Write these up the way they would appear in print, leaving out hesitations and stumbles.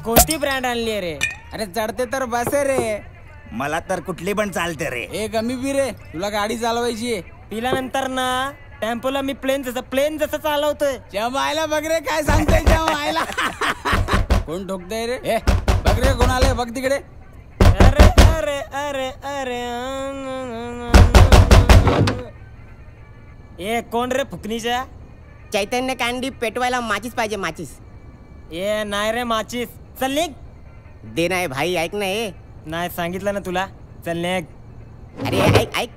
कोणती ब्रँड आणली रे? अरे चढते तर बसे रे. मला तर कुठली पण चालते रे. ए कमी पी रे, तुला गाडी चालवायची. पिल्यानंतर ना टेम्पोला मी प्लेन जसं चालवतोय. जमायला बघ रे काय सांगतोय जमायला. कोण ठोकतय रे? ए बघ रे कोण आलंय बघ तिकडे. अरे अरे अरे अरे ए कोण रे फुकणीच्या? चैतन्य कॅन्डी पेटवायला माचीस पाहिजे माचीस. ए नाही रे माचीस. चल निघ. दे नाही भाई ऐक ना. ए नाही सांगितलं ना तुला. चल निघ. अरे ऐक ऐक.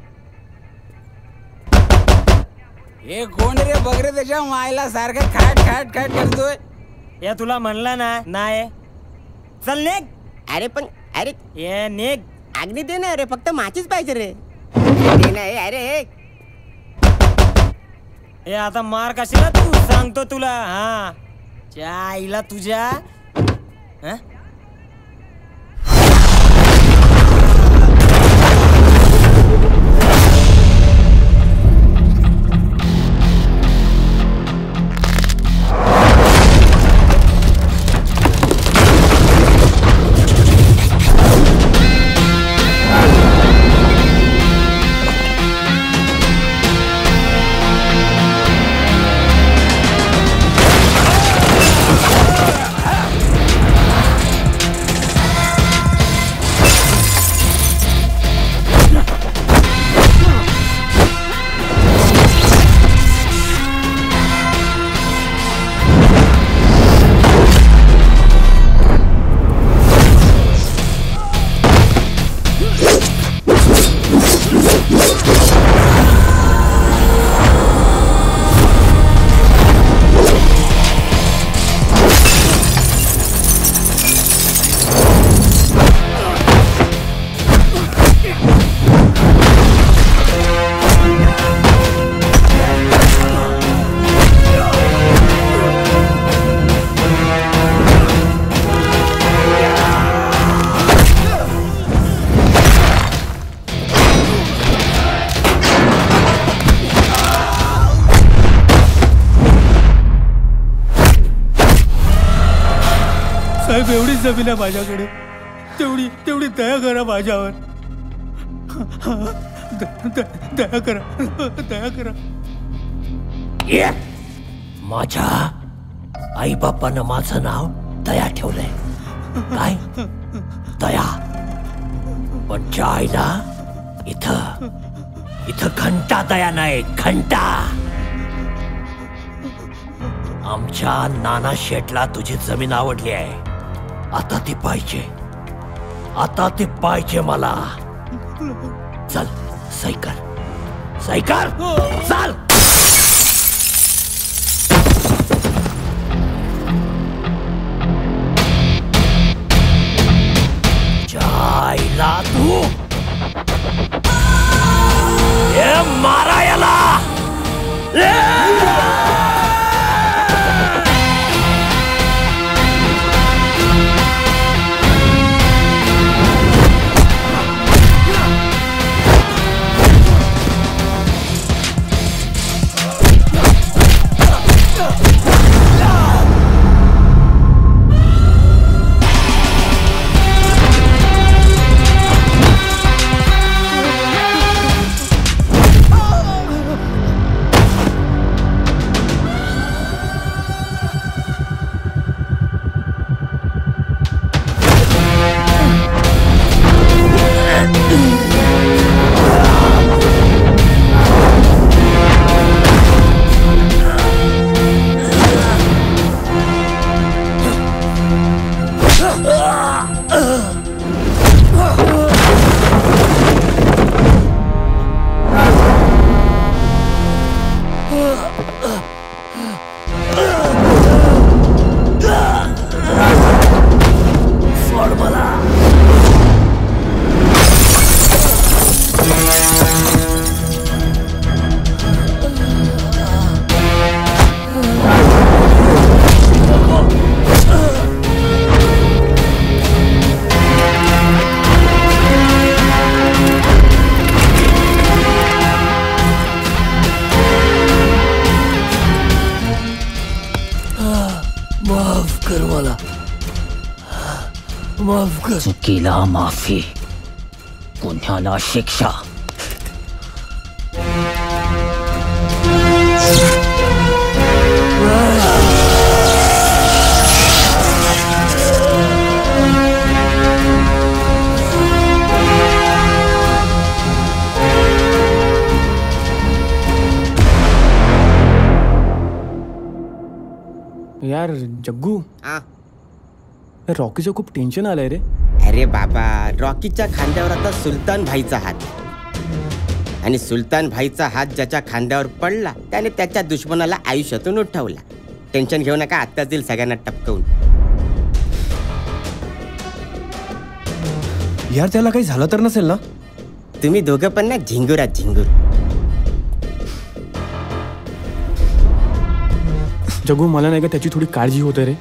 ए कोण रे बघ रे त्याच्या मायला सारखं खाट खाट खाट करतोय. या तुला म्हणलं ना नाही. चल निघ. अरे पण अरे ए निघ. अग्नी दे ना रे, फक्त माचीस पाहिजे रे. दे ना. अरे ए आता मार कशाला तू? सांगतो तुला. हा च्या आईला तुझ्या. साहेब एवढीच जमीन आहे माझ्याकडे. तेवढी दया करा माझ्यावर. दया करा. माझ्या आई बापानं माझं नाव दया ठेवलंय. काय दया? पण त्या आईला इथं घंटा दया नाही, घंटा. आमच्या नाना शेठला तुझी जमीन आवडली आहे. आता ती पाहिजे मला. चल सही कर चल. जायला तू मारा याला. माफ कर. चुकीला माफी, गुन्ह्याला शिक्षा. यार जग्गू, हा. रॉकीचं खूप टेन्शन आलंय रे. अरे बाबा, रॉकीच्या खांद्यावर आता सुलतान भाईचा हात, आणि सुलतान भाईचा हात ज्याच्या खांद्यावर पडला त्याने त्याच्या दुश्मनाला आयुष्यातून उठवला. टेन्शन घेऊ नका, आत्ताच येईल सगळ्यांना टपकवून. यार त्याला काही झालं तर नसेल ना? तुम्ही दोघं पण ना झिंगुरात झिंगूर. जग्गू, मला नाही का त्याची थोडी काळजी होते रे.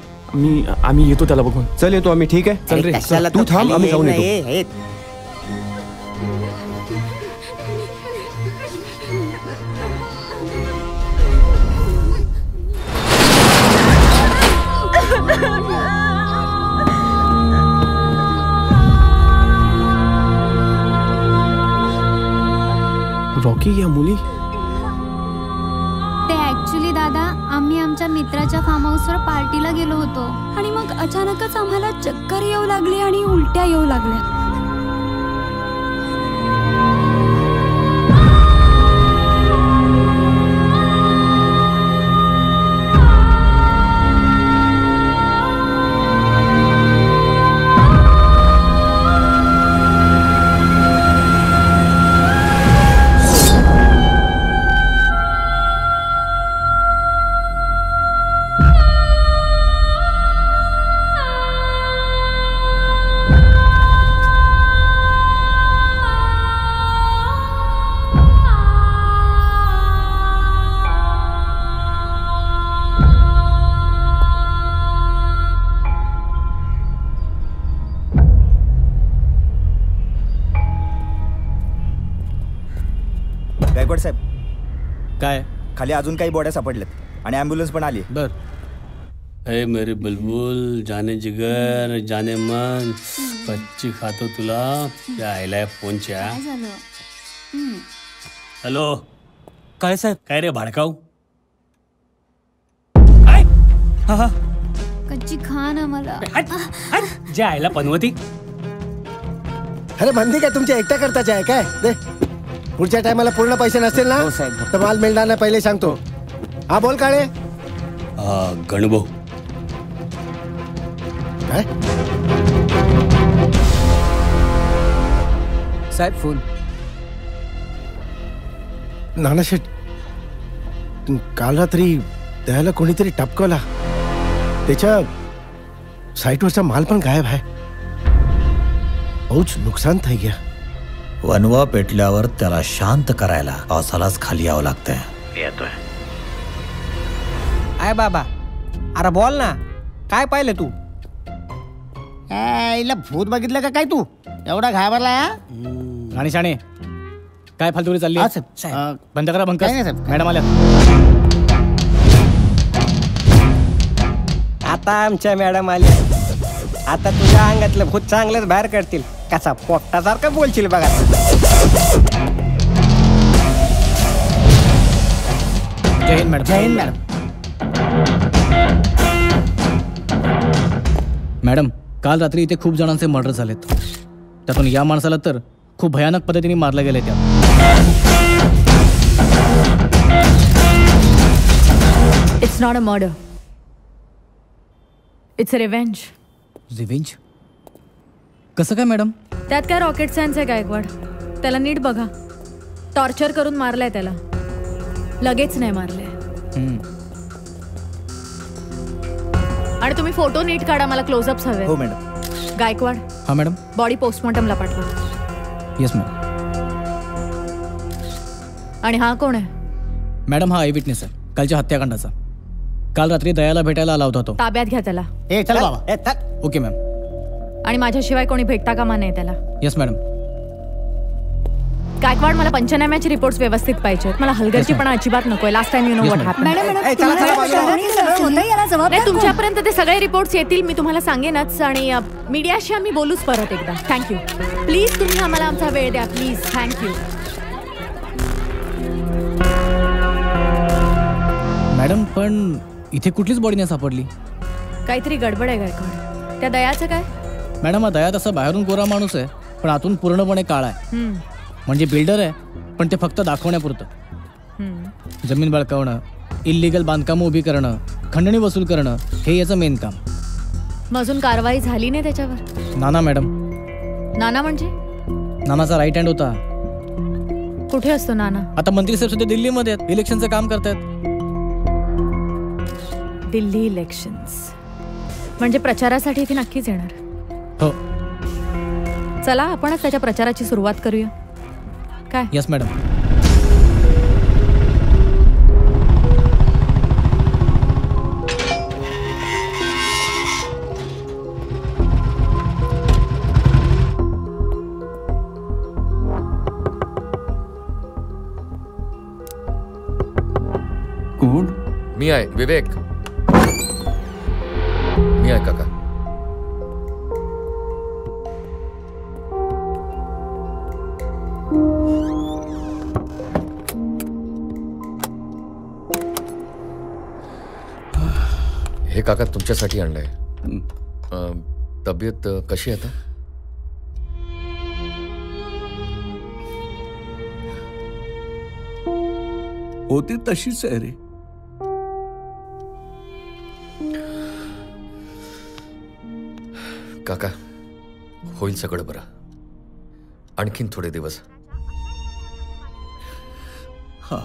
आम्ही येतो त्याला बघून. चल येतो आम्ही. ठीक आहे, चल अरे रे. कशाला तू तर थांब, खाली आम्ही जाऊन ये येतो. ना, ये. रॉकी, या मुली ते ऍक्च्युली दादा, आम्ही आमच्या मित्राच्या फार्म हाऊसवर पार्टीला गेलो होतो आणि मग अचानकच आम्हाला चक्कर येऊ लागली आणि उलट्या येऊ लागल्या. गायकवाड साहेब, काय खाली अजून काही बॉड्या सापडल्यात आणि ॲम्ब्युलन्स पण आली. बर. अरे मेरे बुलबुल, जाने जिगर जाने मन, कच्ची खातो तुला यायला फोनच्या. हॅलो. काय साहेब? काय रे भाडकाऊ? कच्ची खान आम्हाला. जे आयला पनवती. अरे बंदी काय तुमच्या एकट्या करताच आहे काय? दे, पुढच्या टायमाला पूर्ण पैसे नसतील ना तर माल मिळणार नाही, पहिले सांगतो. हा बोल काळे. गणभाऊ. काय साहेब फोन. नानाशेठ, काल रात्री त्याला कोणीतरी टपकवला. त्याच्या साईटवरचा माल पण गायब आहे. बहुत नुकसान થઈ गया. वनवा पेटल्यावर त्याला शांत करायला पावसालाच खाली यावं लागतंय. येतोय. आय बाबा, अरे बोल ना, काय पाहिलं तू? इला भूत बघितलं का काय तू? एवढा घाबरला या? आणि शाणे, काय फालतुरी चालली? बंद करा बंक. मॅडम आल्या. आता आमच्या मॅडम आल्या. आता तुझ्या अंगातलं भूत चांगलंच बाहेर काढतील. कसा पोट्टासारखं बोलशील बघा. जय हिंद मॅडम. जय हिंद मॅडम. मॅडम, काल रात्री इथे खूप जणांचे मर्डर झालेत. त्यातून या माणसाला तर खूप भयानक पद्धतीने मारलं गेलंय. त्या it's not a murder, it's a revenge. Revenge? कसं काय मॅडम? त्यात काय रॉकेट सायन्स आहे गायकवाड? त्याला नीट बघा. टॉर्चर करून मारलाय त्याला, लगेच नाही मारलंय. आणि तुम्ही फोटो नीट काढा, मला क्लोजअप्स हवे. हो मॅडम. गायकवाड. हा मॅडम. बॉडी पोस्टमॉर्टमला पाठवा. Yes madam. आणि हा कोण आहे? मॅडम, हा आय विटनेस आहे कालच्या हत्याकांडाचा. काल रात्री दयाला भेटायला आला होता तो. ताब्यात घ्या त्याला. चल बाबा. Okay ma'am. आणि माझ्याशिवाय कोणी भेटता कामा नाही त्याला. Yes madam. गायकवाड, मला पंचनाम्याचे रिपोर्ट्स व्यवस्थित पाहिजेत. मला हलगर्जीपणा अजिबात नकोय. Last time you know what happen. नाही, तुमच्यापर्यंत ते सगळे रिपोर्ट्स येतील. मी तुम्हाला सांगेनच. आणि मीडियाशी आम्ही बोलूच परत एकदा. थँक्यू. प्लीज तुम्ही आम्हाला आमचा वेळ द्या. प्लीज. थँक्यू. मॅडम, पण इथे कुठलीच बॉडी नाही सापडली. काहीतरी गडबड आहे गायकवाड. त्या दयाचं काय? मॅडम, हा दया तसा बाहेरून गोरा माणूस आहे, पण आतून पूर्णपणे काळा आहे. म्हणजे बिल्डर आहे, पण ते फक्त दाखवण्यापुरतं. जमीन बळकावणं, इल्लीगल बांधकामं उभी करणं, खंडणी वसूल करणं, हे याचं मेन काम. मग अजून कारवाई झाली नाही त्याच्यावर? नाना मॅडम. नाना म्हणजे? नानाचा राईट हँड होता. कुठे असतो नाना? आता मंत्री साहेब सध्या दिल्लीमध्ये आहेत, इलेक्शनचं काम करतायत. दिल्ली इलेक्शन्स म्हणजे प्रचारासाठी इथे नक्कीच येणार. हो. चला आपणच त्याच्या प्रचाराची सुरुवात करूया. काय? Yes madam. कोण? मी आहे विवेक. मी आहे काका. हे काका तुमच्यासाठी आणलंय. तब्येत कशी आहे आता? होती तशीच आहे रे. काका, होईल सगळं बरं. आणखीन थोडे दिवस. हा.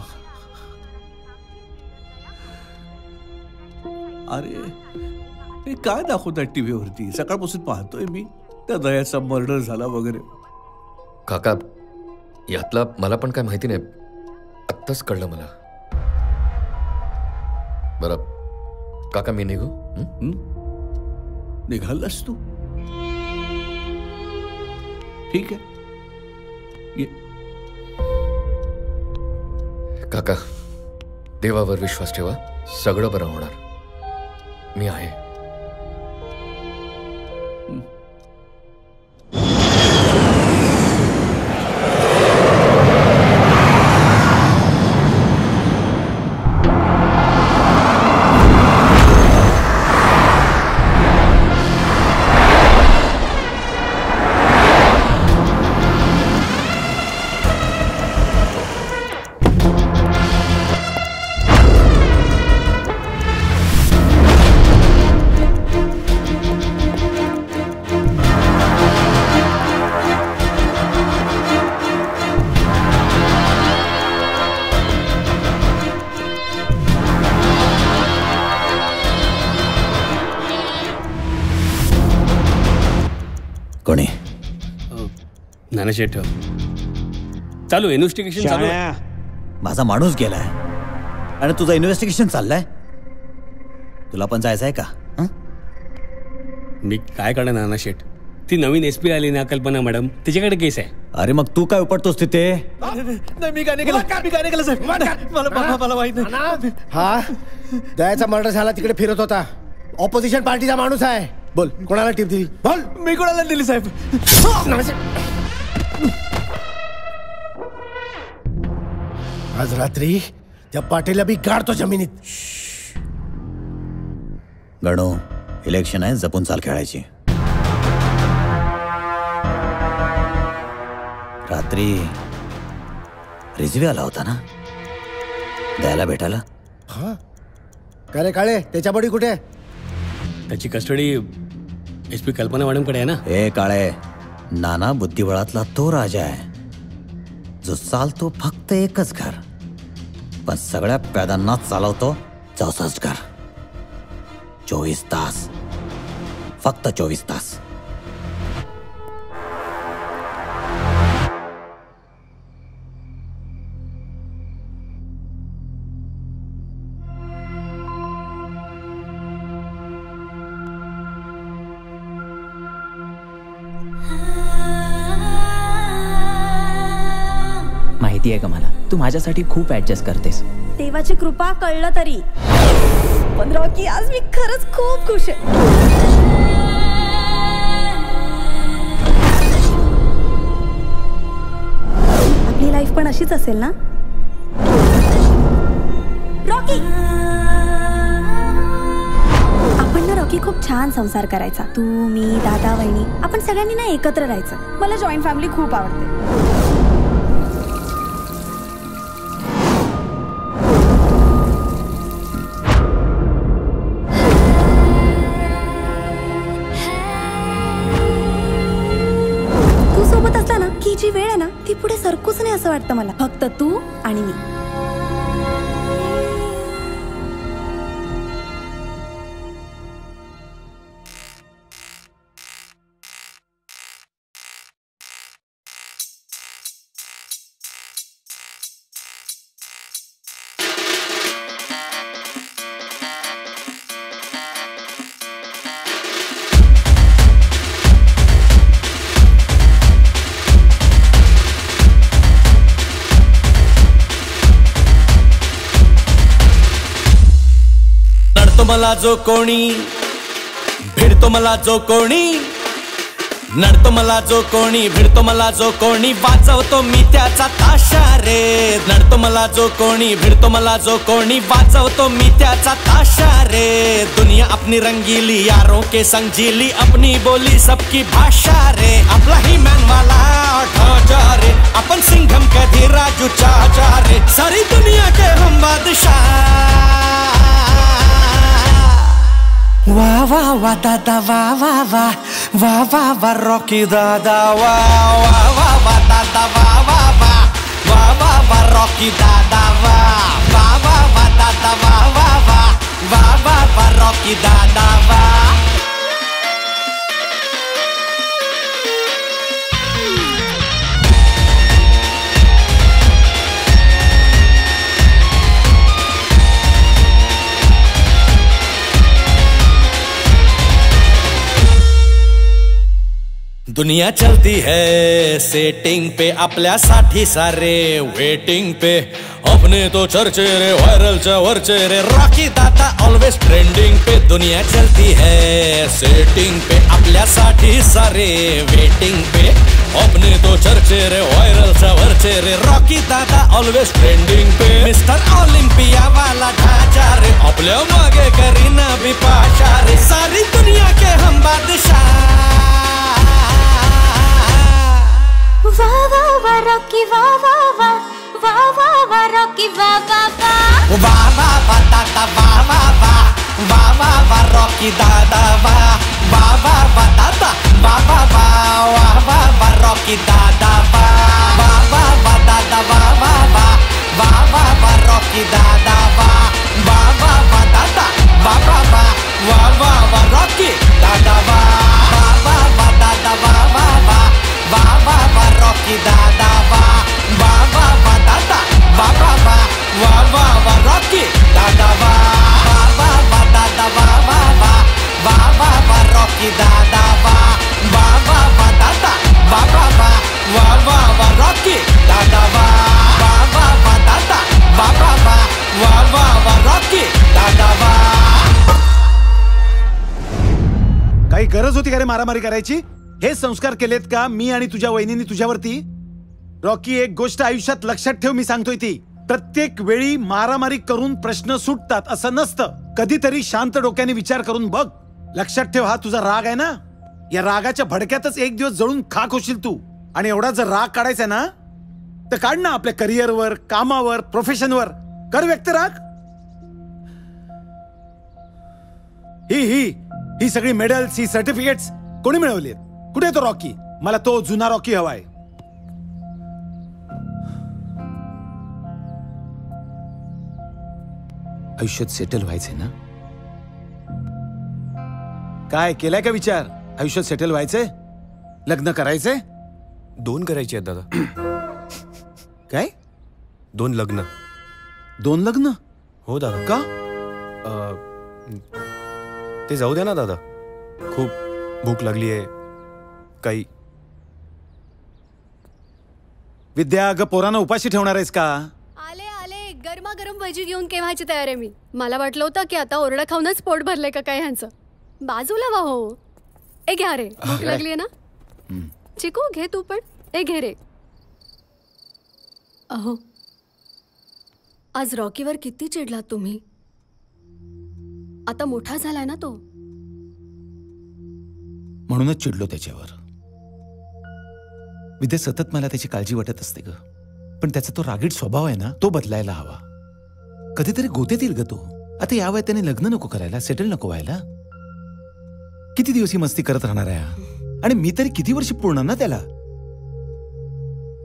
अरे, हे काय दाखवतात टीव्हीवरती? सकाळपासून पाहतोय मी. त्या दयाचा मर्डर झाला वगैरे. काका, यातला मला पण काय माहिती नाही. आत्ताच कळलं मला. बरं काका, मी निघू? निघालास तू? ठीक आहे. ये. काका, देवावर विश्वास ठेवा. सगळं बरं होणार. मी आहे. कोणी? नाना शेठ. चालू इन्व्हेस्टिगेशन चालू आहे. माझा माणूस गेलाय आणि तुझं इन्व्हेस्टिगेशन चाललंय. तुला पण जायचं आहे का? मी काय करणार नाना शेठ? ती नवीन SP आली ना, कल्पना मॅडम, तिच्याकडे केस आहे. अरे मग तू काय उपटतोस तिथे? नाही, मी काय नाही केलं साहेब. मला माहित नाही. हा, दयाचा मर्डर झाला, तिकडे फिरत होता. ऑपोजिशन पार्टीचा माणूस आहे. बोल, कोणाला टीप दिली? बोल. मी कोणाला दिली साहेब? आज रात्री त्या पाटीलला बी गाडतो जमिनीत. गणू, इलेक्शन आहे, जपून चाल खेळायची. रात्री रिझवी आला होता ना द्यायला भेटायला? हा. का रे काळे, त्याच्या बॉडी कुठे? त्याची कस्टडी SP कल्पना मॅडमकडे आहे ना. हे काळे, नाना बुद्धिबळातला तो राजा आहे जो चालतो फक्त एकच घर, पण सगळ्या पैदांना चालवतो चौसष्ट घर. 24 तास, फक्त 24 तास. माहिती आहे का मला, तू माझ्यासाठी खूप ऍडजस्ट करतेस. देवाची कृपा कळलं तरी, पण रॉकी आज मी खरंच खूप खुश आहे. आपली लाईफ पण अशीच असेल ना रॉकी? आपण ना रॉकी खूप छान संसार करायचा. तू, मी, दादा, वहिनी, आपण सगळ्यांनी ना एकत्र राहायचं. मला जॉईंट फॅमिली खूप आवडते. तू सोबत असला ना की जी वेळ आहे ना ती पुढे सरकूच नाही असं वाटतं मला. फक्त तू आणि मी. मला जो कोणी भिडतो, मला जो कोणी नडतो, मला जो कोणी भिडतो, मला जो कोणी वाजवतो मी त्याचा ताशा रे. नडतो मला जो कोणी भिडतो, मला जो कोणी वाजवतो मी त्याचा ताशा रे. दुनिया अपनी रंगीली, यारों के संग जीली, अपनी बोली सबकी भाषा रे. आपला ही मॅन वाला ढांचा रे, अपन सिंघम कधी राजू चाचा रे. सारी दुनिया के हम बादशाह. वाह वाह वाह दादा, वाह वाह वाह, वाह वाह वाह रॉकी दादा, वाह वाह वाह वाह दादा, वाह वाह वाह, वाह वाह वाह रॉकी दादा, वाह वाह वाह वाह दादा, वाह वाह वाह, वाह वाह वाह रॉकी दादा, वाह. दुनिया चलती है सेटिंग पे, आपल्यासाठी सारे वेटिंग पे. अपने तो चर्चे रे, व्हायरलच्या वरचे रे, रॉकी दादा ऑलवेज ट्रेंडिंग पे. दुनिया चलती है सेटिंग पे, आपल्यासाठी सारे वेटिंग पे. अपने तो चर्चे रे, व्हायरलच्या वरचे रे, रॉकी दादा ऑलवेज ट्रेंडिंग पे. मिस्टर ऑलिम्पिया वाला ढांचा रे, आपल्या मागे करीना भी पाशा रे. सारी दुनिया के हम बादशाह. वाह वाह वाह रॉकी, वाह वाह वाह, वाह वाह वाह रॉकी, वाह वाह वाह, वाह वाह वाह दादा, वाह वाह वाह, वाह वाह वाह रॉकी दादा, वाह वाह वाह वाह दादा, वाह वाह वाह, वाह वाह वाह रॉकी दादा, वाह वाह वाह वाह दादा, वाह वाह वाह, वाह वाह वाह रॉकी दादा, वाह वाह वाह वाह दादा, वाह वाह वाह, वाह वाह वाह रॉकी दादा, वाह वाह वाह दादा, वाह वाह वाह, वाह वाह वाह रॉकी दादा, वाह वाह वाह वाह दादा, वाह वाह वाह, वाह वाह वाह रॉकी दादा, वाह वाह वाह दादा, वाह वाह वाह, वाह वाह वाह रॉकी दादा, वाह वाह वाह वाह दादा, वाह वाह वाह, वाह वाह वाह रॉकी दादा, वाह वाह वाह दादा, वाह वाह वाह, वाह वाह वाह रॉकी दादा, वाह. काही गरज होती का रे मारामारी करायची? हे संस्कार केलेत का मी आणि तुझ्या वहिनीने तुझ्यावरती? रॉकी, एक गोष्ट आयुष्यात लक्षात ठेव, मी सांगतोय ती. प्रत्येक वेळी मारामारी करून प्रश्न सुटतात असं नसतं. कधीतरी शांत डोक्याने विचार करून बघ. लक्षात ठेव, हा तुझा राग आहे ना, या रागाच्या भडक्यातच एक दिवस जळून खाक होशील तू. आणि एवढा जर राग काढायचा ना तर काढ ना आपल्या करिअरवर, कामावर, प्रोफेशनवर. कर व्यक्त राग. ही सगळी मेडल्स, ही सर्टिफिकेट्स कोणी मिळवली? कुठे तो रॉकी? मला तो जुना रॉकी हवाय. आयुष्यात सेटल व्हायचंय ना? काय केलाय का विचार? आयुष्यात सेटल व्हायचंय? लग्न करायचंय? 2 करायची आहेत दादा. काय? 2 लग्न. 2 लग्न? हो दादा. का? ते जाऊ द्या ना दादा, खूप भूक लागली आहे. काही विद्या अगं पोरांना उपाशी ठेवणार आहेस का? आले आले गरमागरम भजी घेऊन केव्हाची तयार आहे मी. मला वाटलं होतं की आता ओरडा खाऊनच पोट भरलंय का काय ह्यांचं. बाजूला वा हो. ए घ्या रे, भूक लागली ना. चिकू घे तू पण. ए घे रे. अहो आज रॉकीवर किती चिडलात तुम्ही. आता मोठा झालाय ना तो. म्हणूनच चिडलो त्याच्यावर. विद्या सतत मला त्याची काळजी वाटत असते ग, पण त्याचा तो रागीट स्वभाव आहे ना, तो बदलायला हवा. कधीतरी गोतेत येईल ग तो. आता या वयात त्याने लग्न नको करायला, सेटल नको व्हायला. किती दिवस ही मस्ती करत राहणार आहे? आणि मी तरी किती वर्ष पूर्ण ना त्याला.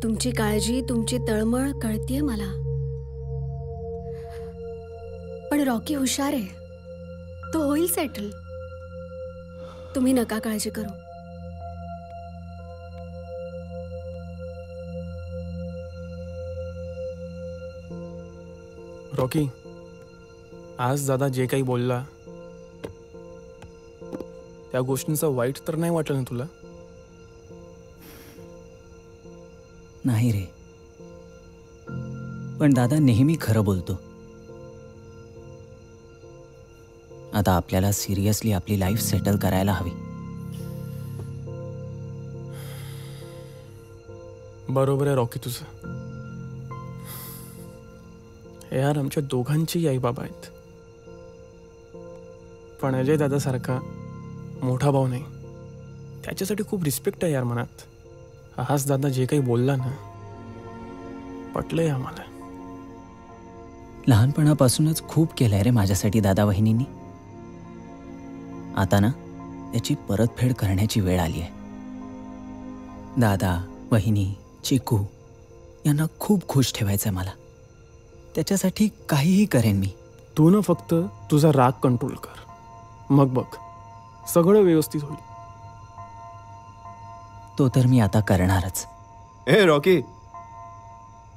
तुमची काळजी, तुमची तळमळ कळतीये मला. पण रॉकी हुशार आहे, तो होईल सेटल. तुम्ही नका काळजी करू. रॉकी, आज दादा जे काही बोलला त्या गोष्टींचा वाईट तर नाही वाटलं ना तुला? नाही रे, पण दादा नेहमी खरं बोलतो. आता आपल्याला सिरियसली आपली लाईफ सेटल करायला हवी. बरोबर आहे रॉकी तुझं. यार आमच्या दोघांची आई बाबा आहेत, पण अजय दादा सारखा मोठा भाऊ नाही. त्याच्यासाठी खूप रिस्पेक्ट आहे यार मनात. हाच दादा जे काही बोलला ना, पटलंय आम्हाला. लहानपणापासूनच खूप केलंय रे माझ्यासाठी दादा वहिनींनी. आता ना त्याची परतफेड करण्याची वेळ आली आहे. दादा, वहिनी, चिकू यांना खूप खुश ठेवायचंय मला. त्याच्यासाठी काहीही करेन मी. तू ना फक्त तुझा राग कंट्रोल कर, मग बघ सगळं व्यवस्थित होईल. तो तर मी आता करणारच. ए रॉकी,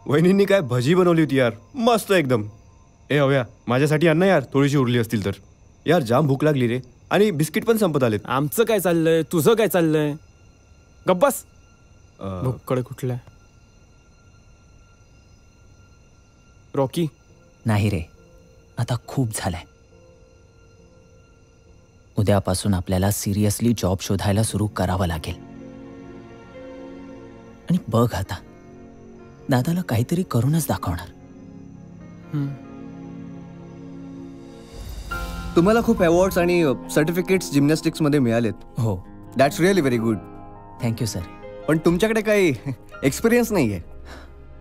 वहिनींनी काय भजी बनवली होती यार, मस्त एकदम. ए हव्या, माझ्यासाठी आण ना यार, थोडीशी उरली असतील तर. यार जाम भूक लागली रे, आणि बिस्किट पण संपत आलेत. आमचं काय चाललंय, तुझं काय चाललंय? गप्पास. भुक्कड कुठलाय रॉकी? नाही रे, आता खूप झालंय. उद्यापासून आपल्याला सिरियसली जॉब शोधायला सुरू करावं लागेल. आणि बघ आता दादाला काहीतरी करूनच दाखवणार. तुम्हाला खूप अवॉर्ड्स आणि सर्टिफिकेट्स जिम्नॅस्टिक्स मध्ये मिळालेत. हो, that's really very good. Thank you sir. पण तुमच्याकडे काही एक्सपिरियन्स नाही आहे.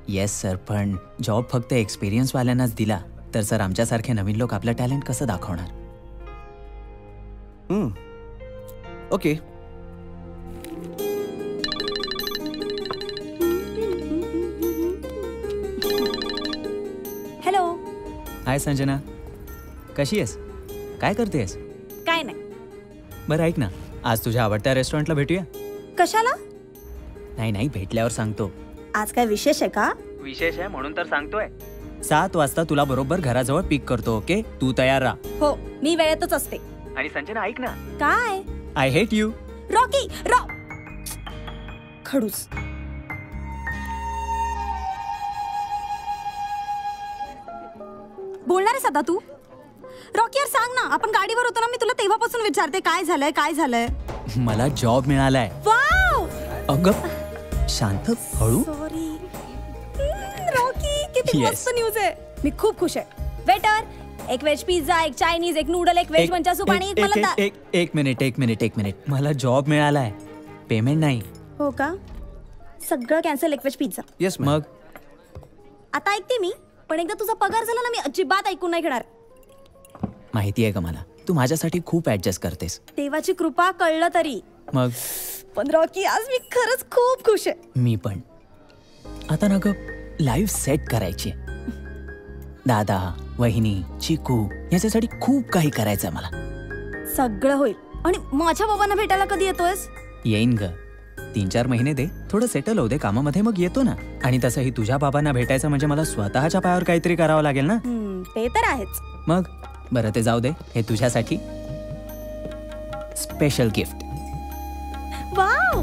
येस सर, पण जॉब फक्त एक्सपिरियन्स वाल्यांनाच दिला तर सर आमच्यासारखे नवीन लोक आपलं टॅलेंट कसं दाखवणार? ओके. हॅलो. हाय संजना, कशी आहेस? काय करतेस? काय नाही. बरं ऐक ना, आज तुझ्या आवडत्या रेस्टॉरंटला भेटूया. कशाला? नाही भेटल्यावर सांगतो. आज काय विशेष आहे का? विशेष आहे म्हणून तर सांगतोय. 7 वाजता तुला बरोबर घराजवळ पिक करतो. ओके, तू तयार राहा. हो, मी वेळेतच असते. आणि संजना ऐक ना. काय? I hate you. रॉकी, खडूस. बोलणार आहेस आता तू? रॉकी यार सांग ना, आपण गाडीवर होतो ना, मी तुला तेव्हापासून विचारते काय झालंय काय झालंय. मला जॉब मिळालाय. वाव. अगं शांत, हळू. सॉरी रॉकी, किती मस्त न्यूज आहे. मी खूप खुश आहे. वेटर, एक व्हेज पिझ्झा, एक चायनीज, एक नूडल, एक व्हेज मंचा सूप आणि एक मिनिट. मला जॉब मिळालाय, पेमेंट नाही. हो का? सगळं कॅन्सल, एक व्हेज पिझ्झा. येस मग आता ऐकते मी, पण एकदा तुझा पगार झाला ना, मी अजिबात ऐकून नाही घेणार. माहिती आहे का मला, तू माझ्यासाठी खूप ऍडजस्ट करतेस. देवाची कृपा, कळलं तरी. मग पण रॉकी आज मी खरंच खूप खुश आहे. मी पण. आता ना ग लाईफ सेट करायची. दादा, वहिनी, चिकू याच्यासाठी खूप काही करायचंय मला. सगळं होईल. आणि माझ्या बाबांना भेटायला कधी येतोयस? येईन ग, 3-4 महिने दे, थोडं सेटल होऊ दे कामामध्ये, मग येतो ना. आणि तसंही तुझ्या बाबांना भेटायचं म्हणजे मला स्वतःच्या पायावर काहीतरी करावं लागेल ना. ते तर आहेच. मग बरं ते जाऊ दे, हे तुझ्यासाठी स्पेशल गिफ्ट. वाव.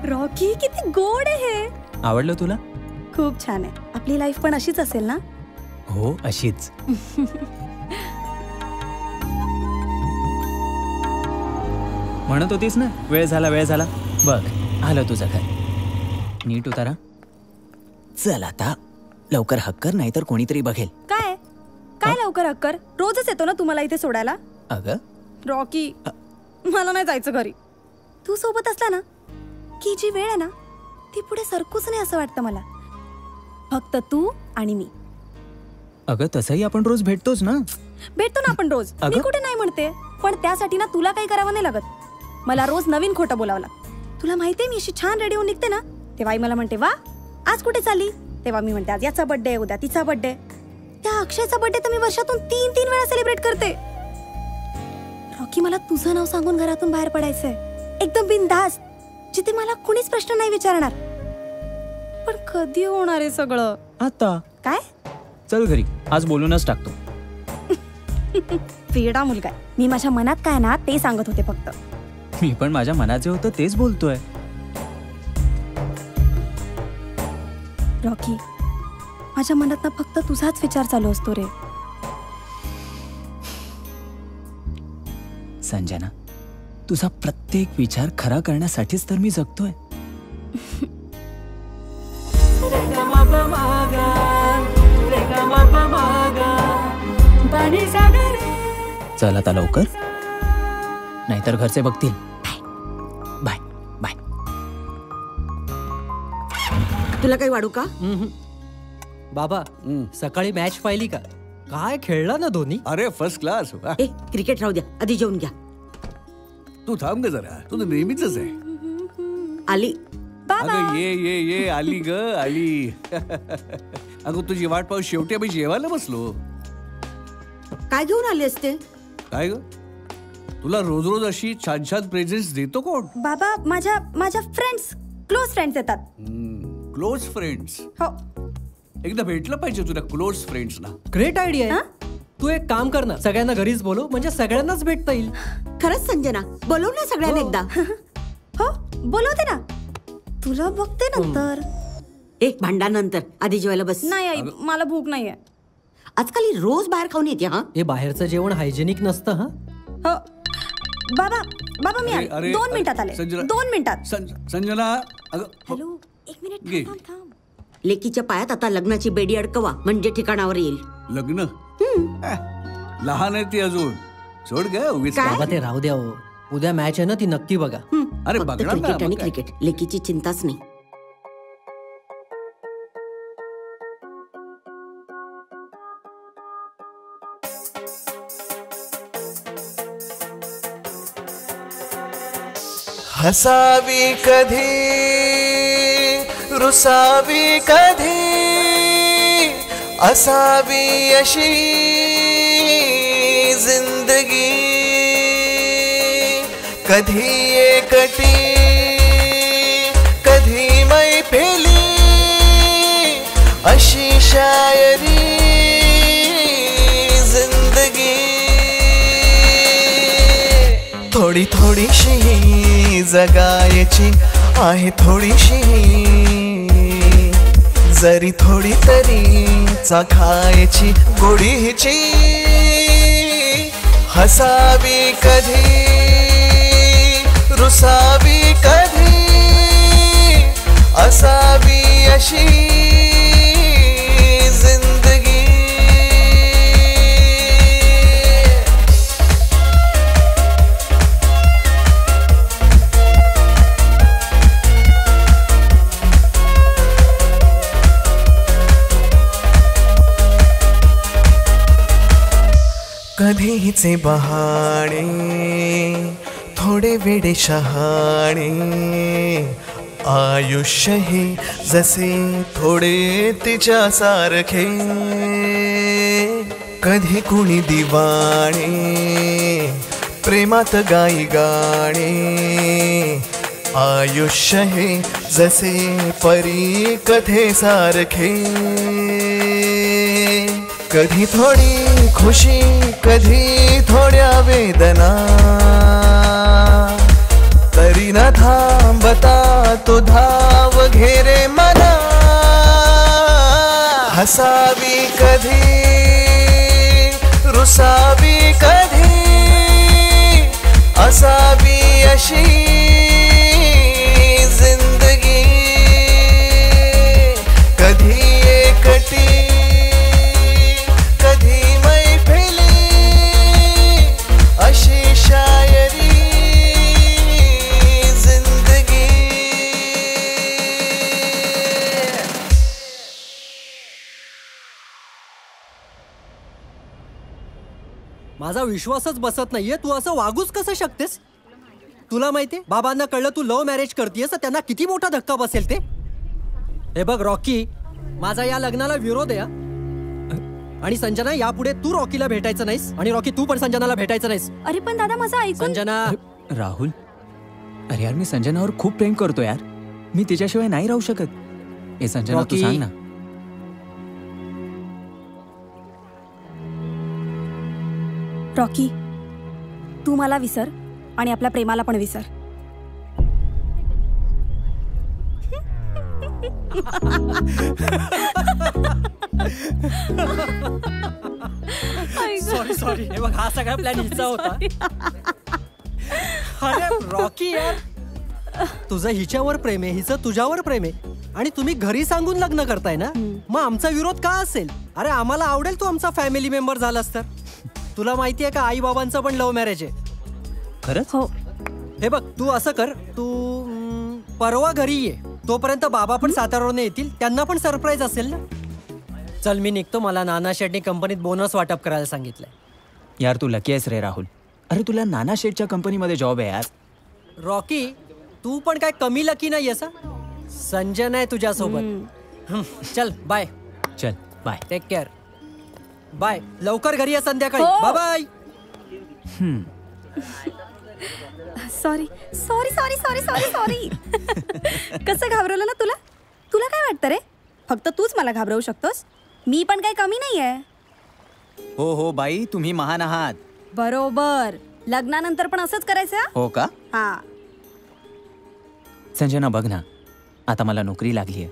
रॉकी किती गोड आहे हे. आवडलं तुला? खूप छान आहे. आपली लाईफ पण अशीच असेल ना? हो अशीच. म्हणत होतीस ना वेळ झाला. बघ आलं तुझं घर. नीट उतारा. चल आता लवकर हक्कर, नाहीतर कोणीतरी बघेल. काय लवकर हक्कर? रोजच येतो ना तुम्हाला इथे सोडायला. अगं रॉकी मला नाही जायचं घरी. तू सोबत असला ना की जी वेळ आहे ना ती पुढे सरकूच नाही असं वाटतं मला. फक्त तू आणि मी. अगं तसंही आपण रोज भेटतोच ना. भेटतो ना आपण रोज. मी कुठे नाही म्हणते, पण त्यासाठी ना तुला काही करावं नाही लागत. मला रोज नवीन खोटं बोलावं लागतं. तुला माहितीये मी अशी छान रेडी होऊन निघते ना तेव्हा मला म्हणते वा आज कुठे चालली, तेव्हा मी म्हणते आज याचा बर्थडे, उद्या तिचा बर्थडे. त्या अक्षयचा बर्थडे तर मी वर्षातून 3 वेळा सेलिब्रेट करते. रॉकी मला तुझं नाव सांगून घरातून बाहेर पडायचंय एकदम बिनधास्त, जिथे मला कुणीच प्रश्न नाही विचारणार. पण कधी होणार आहे सगळं? आता काय? चल घरी, आज बोलूनच टाकतो. वेडा मुलगा आहे. मी माझ्या मनात काय ना ते सांगत होते फक्त. मी पण माझ्या मनात जे होतं तेच बोलतोय. रॉकी माझ्या मनात ना फक्त तुझाच विचार चालू असतो रे. संजना, तुझा प्रत्येक विचार खरा करण्यासाठीच तर मी जगतोय. चल आता लवकर, नाहीतर घरचे बघतील. Bye bye. तुला काही वाढू का? बाबा सकाळी मॅच पाहिली का? काय खेळला ना धोनी. अरे फर्स्ट क्लास. क्रिकेट राहू द्या, आधी जेवून घ्या. तू थांब ग जरा, तू तर नेहमीच आहे. आली. अगं ये आली ग आली. अगं तुझी वाट पाहून शेवटी आम्ही जेवायला बसलो. काय घेऊन आले असते? काय ग, तुला रोज रोज अशी छान छान प्रेझेंट्स देतो कोण? बाबा माझ्या फ्रेंड्स, क्लोज फ्रेंड्स येतात. Close friends? हो. एकदा भेटलं पाहिजे तुला क्लोज फ्रेंड्स ना. ग्रेट आयडिया आहे. तू एक काम कर ना, सगळ्यांना घरीच बोलव, म्हणजे सगळ्यांनाच भेटता येईल. खरंच संजना, बोलव ना सगळ्यांना एकदा. हो बोलवते ना, तुला बघते नंतर. एक भांडणानंतर आधी जेवायला बस. नाही आई, मला भूक नाहीये. आजकाल रोज बाहेर खाऊन येते. हा हे बाहेरचं जेवण हायजेनिक नसतं. हा हो बाबा मी आले. 2 मिनिटात आले. 2 मिनिटात. संजना हॅलो, 1 मिनिट थांब. लेकीच्या पायात आता लग्नाची बेडी अडकवा, म्हणजे ठिकाणावर येईल. लग्न? लहान आहे ती अजून, सोड ग. बाबा ते राहू द्या. उद्या मॅच आहे ना, ती नक्की बघा. अरे बघणार ना. क्रिकेट आणि क्रिकेट, लेकीची चिंताच नाही. हसावी कधी, रुसावी कधी, असावी अशी जिंदगी. कधी एकटी, कधी मैफिली, अशी शायरी जिंदगी. थोडी थोडीशी जगायची आहे, थोडीशी जरी थोडी तरी चाखायची गोडी हिची. हसावी कधी, रुसावी कधी, असावी अशी जिंदगी. कधीचे बहाणे, थोडे वेडे शहाणे, आयुष्य हे जसे थोडे तिच्या सारखे. कधी कुणी दिवाणे, प्रेमात गाई गाणे, आयुष्य हे जसे परी कथे सारखे. कधी थोडी खुशी, कधी थोड्या वेदना, तरी न थांबता तो धाव घेरे मना हसावी कधी रुसावी कधी असावी अशी जिंदगी कधी एकटी कधी मैफिली अशी शायरी जिंदगी. माझा विश्वासच बसत नाहीये, तू असं वागूच कसं शकतेस? तुला माहितीये बाबांना कळलं तू लव्ह मॅरेज करतेस तर त्यांना किती मोठा धक्का बसेल ते. हे बघ रॉकी, माझा या लग्नाला विरोध आहे. आणि संजना यापुढे तू रॉकीला भेटायचं नाहीस आणि रॉकी तू पण संजनाला भेटायचं नाहीस. अरे पण दादा माझं ऐकून. संजना. राहुल, अरे यार मी संजनावर खूप प्रेम करतो यार, मी तिच्याशिवाय नाही राहू शकत. हे संजना तू सांग ना. रॉकी, तू मला विसर आणि आपल्या प्रेमाला पण विसर. Sorry sorry. हे बघ हा सगळा प्लॅन हिचा होता. अरे रॉकी यार, तुझं हिच्यावर प्रेम आहे, हिचं तुझ्यावर प्रेम आहे आणि तुम्ही घरी सांगून लग्न करताय ना, मग आमचा विरोध का असेल? अरे आम्हाला आवडेल तू आमचा फॅमिली मेंबर झालास तर. तुला माहितीये का आई बाबांचं पण लव्ह मॅरेज आहे. खरंच? हो. हे बघ तू असं कर, तू परवा घरी ये, तोपर्यंत बाबा पण सातारावरून येतील, त्यांना पण सरप्राईज असेल ना. चल मी निघतो, मला नाना शेटनी कंपनीत बोनस वाटप करायला सांगितलंय. यार तू लकी आहेस रे राहुल. अरे तुला नाना शेठच्या कंपनीमध्ये जॉब आहे यार. रॉकी, तू पण काय कमी लकी नाही असा. संजन आहे तुझ्यासोबत. चल बाय. चल बाय. Take care. बाय. लवकर घरी या संध्याकाळी. हो. Bye bye. Sorry sorry sorry sorry sorry sorry. कसं घाबरवलं ना तुला? तुला काय वाटतं रे? फक्त तूच मला घाबरवू शकतोस, मी पण काही कमी नाहीये. हो हो बाई, तुम्ही महान आहात. बरोबर. लग्नानंतर पण असंच करायचं. हो का? हा. संजना बघ ना, आता मला नोकरी लागली आहे,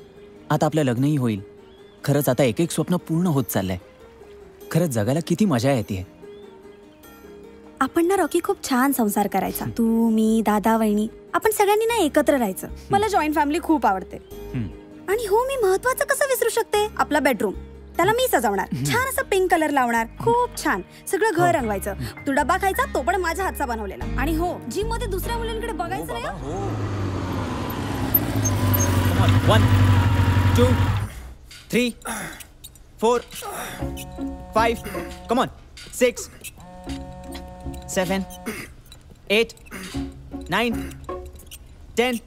आता आपलं लग्नही होईल. खरंच आता एक एक स्वप्न पूर्ण होत चाललंय. खरंच जगायला किती मजा येते. आपण ना रॉकी खूप छान संसार करायचा. तू, मी, दादा, वहिनी, आपण सगळ्यांनी ना एकत्र राहायचं. मला जॉईंट फॅमिली खूप आवडते. आणि हो, मी महत्वाचं कसं विसरू शकते, आपला बेडरूम. त्याला मी सजवणार, छान असं पिंक कलर लावणार, खूप छान सगळं घर रंगवायचं. तू डब्बा खायचा, तो पण माझ्या हातचा बनवलेला. आणि हो, जिम मध्ये दुसऱ्या मुलांकडे बघायचं नाही. 1 2 3 4 5 कम ऑन 6 7 8 9 10.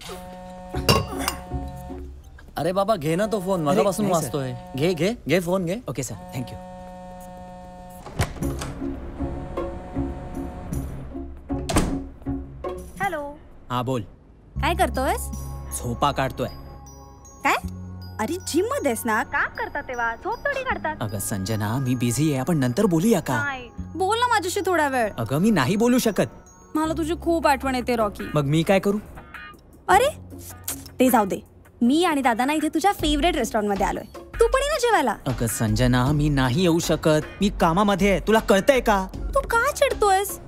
अरे बाबा घे ना तो फोन, मगापासून वाजतोय. घे घे घे फोन घे. Okay sir, thank you. हॅलो. हा बोल. काय करतोयस? झोपा काढतोय. काय? अरे जिम मध्येस ना, काम करतात तेव्हा झोप थोडी काढतात. अगं संजना, मी बिझी आहे, आपण नंतर बोलूया का? बोल ना माझ्याशी थोडा वेळ. अगं मी नाही बोलू शकत. मला तुझी खूप आठवण येते रॉकी. मग मी काय करू? अरे ते जाऊ दे. मी आणि दादा ना इथे तुझ्या फेवरेट रेस्टॉरंट मध्ये आलोय. तू पण ये ना जेवायला. अगं संजना, मी नाही येऊ शकत, मी कामामध्ये आहे. तुला कळतंय का? तू का चिडतोयस?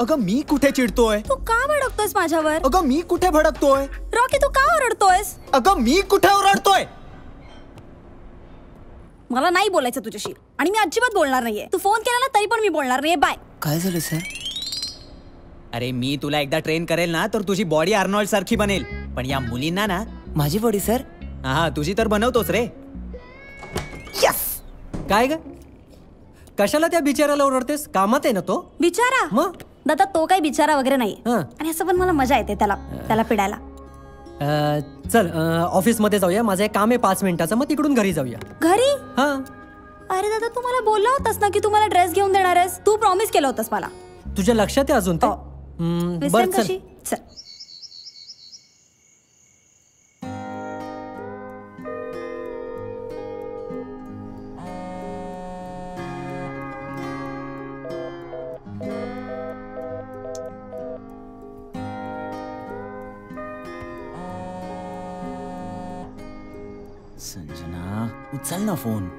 अगं मी कुठे चिडतोय? तू का भडकतोयस माझ्यावर? अगं मी कुठे भडकतोय? रॉकी तू का ओरडतोयस? अगं मी कुठे ओरडतोय? मला नाही बोलायचं तुझ्याशी आणि मी अजिबात बोलणार नाहीये. तू फोन केला ना तरी पण मी बोलणार नाहीये. बाय. काय झालं सर? अरे मी तुला एकदा ट्रेन करेल ना तर तुझी बॉडी आर्नॉल्ड सारखी बनेल. पण या मुलींना ना माझी बॉडी सर, हा तुझी तर बनवतोच रे. यस. काय ग, कशाला त्या बिचाराला ओरडतेस? कामात आहे ना तो. बिचारा? मग दादा तो काही बिचारा वगैरे नाही. आणि असं पण मला मजा येते त्याला पिडायला. चल ऑफिस मध्ये जाऊया, माझं एक काम आहे 5 मिनिटाचं, मग तिकडून घरी जाऊया. घरी? हा. अरे दादा तू मला बोलला होतास ना की तू मला ड्रेस घेऊन देणार आहेस. तू प्रॉमिस केलं होतंस मला. तुझ्या लक्षात आहे अजून ते? बरं चल. चल. उचल ना फोन.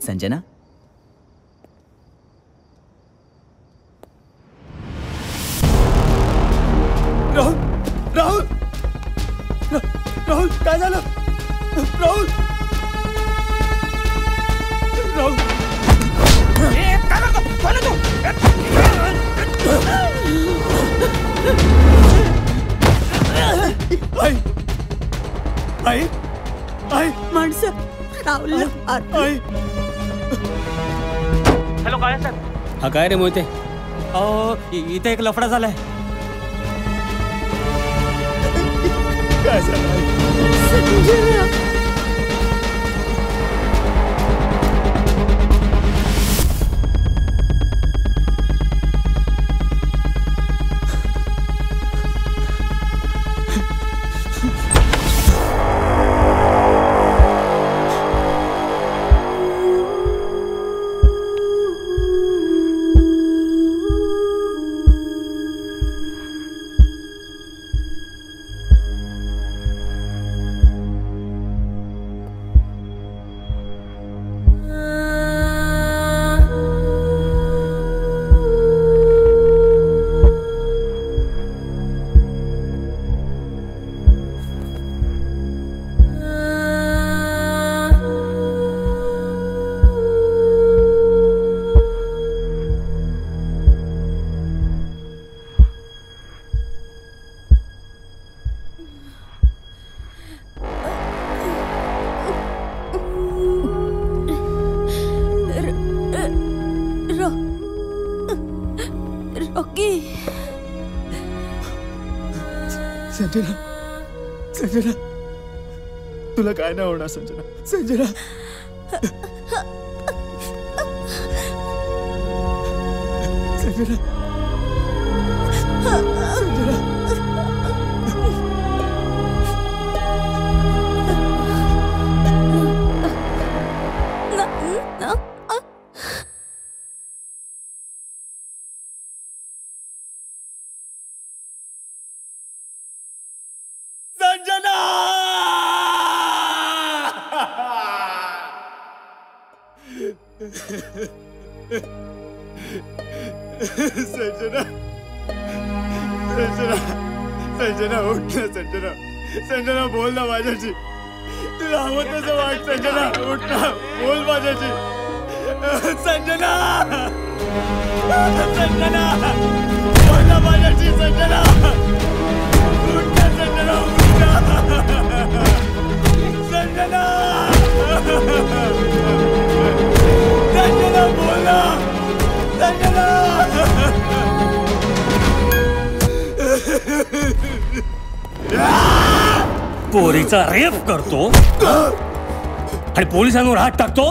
संजना, राहुल राहुल राहुल काय झालं? राहुल राहुल काय करतो? कोण तू? आई आई आई माणसं राहुल आई. हॅलो काय सर? हा काय रे मोहिते? इथे एक लफडा झालाय. काय झालं? संजना संजना तुला काय नाही होणार संजना. संजना संजना संजना संजना संजना संजना उठ ना संजना. संजना बोल ना माझ्याशी. तुला हवं तसं वाट. संजना उठ ना बोल माझ्याशी. संजना संजना बोल ना माझ्याशी. संजना उठ ना संजना उठ ना संजना संजना बोल ना संजना. पोरीचा रेप करतो आणि पोलिसांवर हात टाकतो.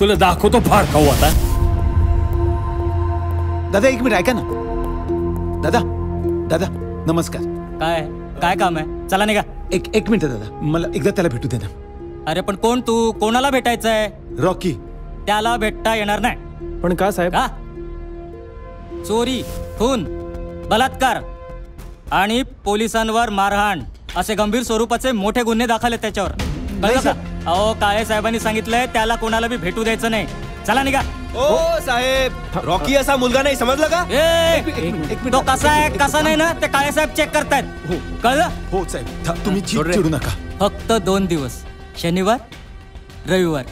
तुला दाखवतो फार खाऊ आता. दादा एक मिनिट ऐका ना. दादा दादा नमस्कार. काय काय काम आहे? चला निघा. एक मिनिट दादा, मला एकदा त्याला भेटू दे ना. अरे पण कोण तू? कोणाला भेटायचंय? रॉकी. त्याला भेटता येणार नाही. पण का साहेब? का? चोरी, खून, बलात्कार आणि पोलिसांवर मारहाण असे गंभीर स्वरूपाचे मोठे गुन्हे दाखल आहेत त्याच्यावर. कळलं का? अहो काळे साहेबांनी सांगितलंय त्याला कोणाला बी भेटू द्यायचं नाही. चला निघा. ओ साहेब, रॉकी असा मुलगा नाही, समजलं का? तो कसा आहे कसा नाही ना ते काळे साहेब चेक करतायत. कळलं? हो साहेब, तुम्ही चिडू नका. फक्त 2 दिवस, शनिवार रविवार.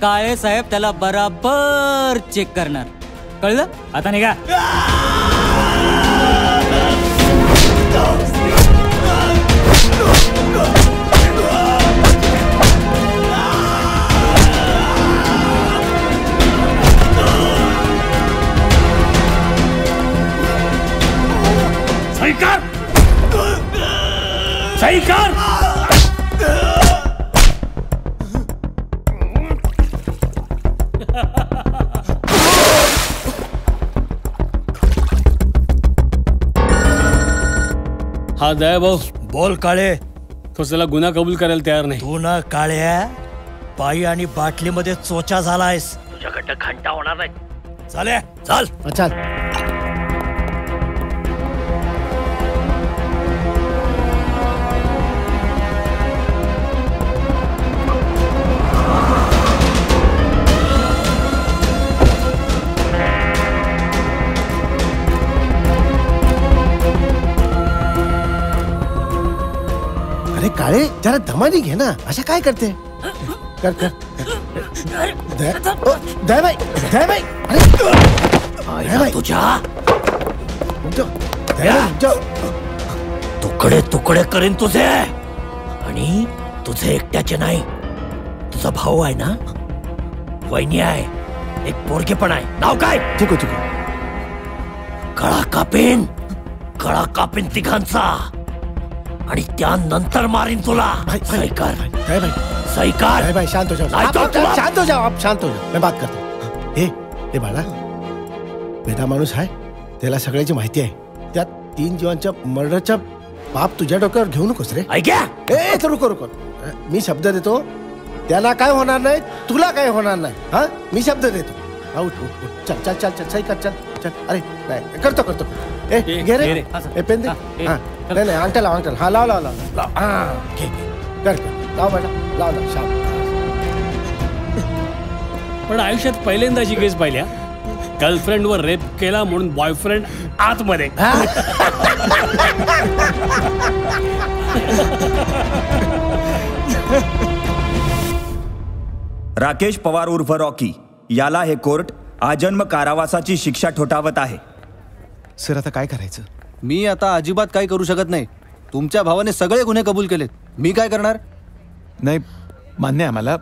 काळे साहेब त्याला बराबर चेक करणार. कळलं? आता निघा. हा दया भाऊ बोल काळे. तो त्याला गुन्हा कबूल करायला तयार नाही. तू ना काळ्या पायी आणि बाटलीमध्ये चोचा झालायस. तुझ्याकडनं घंटा होणार नाही. चाले चाल चल. अरे काळे जरा दमानी घे ना. अशा काय करते. कर कर दयाबाई दयाबाई अरे तुझ्या तुकडे तुकडे करेन तुझे. आणि तुझे एकट्याचे नाही. तुझा भाऊ आहे ना, वहिनी आहे, एक पोरगे पण आहे. नाव काय. चिकू चिकू. गळा कापेन तिघांचा. आणि त्यानंतर मारीन तुला. सही कर. शांत हो जाओ. शांत हो जाओ. आप शांत हो जाओ. मैं बात करता हूँ. हे बाळा, वेदा माणूस आहे, त्याला सगळ्याची माहिती आहे. त्या 3 जीवांच्या मर्डरच्या बाप तुझ्या डोक्यावर घेऊ नकोस रे. तर रुको. मी शब्द देतो, त्यांना काय होणार नाही, तुला काय होणार नाही. हा, मी शब्द देतो. उठ. चल चल चल चल. सही कर. चल चल. अरे नाही करतो. घे रे. पेन दे. नाही अंगठा लाव. हा लाव. हा घे. कर लाव बेटा. लाव शाम. पण आयुष्यात पहिल्यांदा जी केस पाहिल्या, गर्लफ्रेंडवर रेप केला म्हणून बॉयफ्रेंड आतमध्ये. राकेश पवार उर्फ रॉकी याला हे कोर्ट आजन्म कारावासाची शिक्षा ठोठावत आहे. सर आता काय करायचं. मी आता अजिबात काही करू शकत नाही. तुमच्या भावाने सगळे गुन्हे कबूल केलेत. मी काय करणार. नाही मान्य आहे आम्हाला.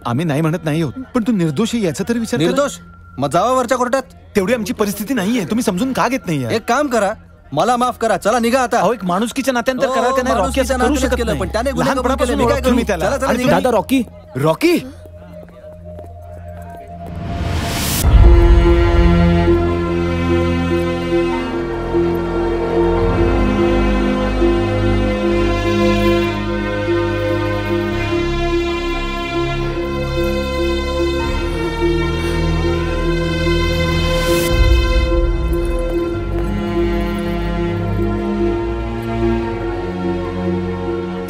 आम्ही नाही म्हणत नाही आहोत, पण तू निर्दोष आहे याचा तरी विचार. निर्दोष मग जावा वरच्या कोर्टात. तेवढी आमची परिस्थिती नाहीये. तुम्ही समजून का घेत नाही. एक काम करा, मला माफ करा. चला निघा आता. एक माणुसकीच्या नात्यानंतर करा. त्याने रॉकी असं करू शकत नाही. पण त्याने गुन्हे कबूल केले. मी काय करू. चला चला निघा. दादा रॉकी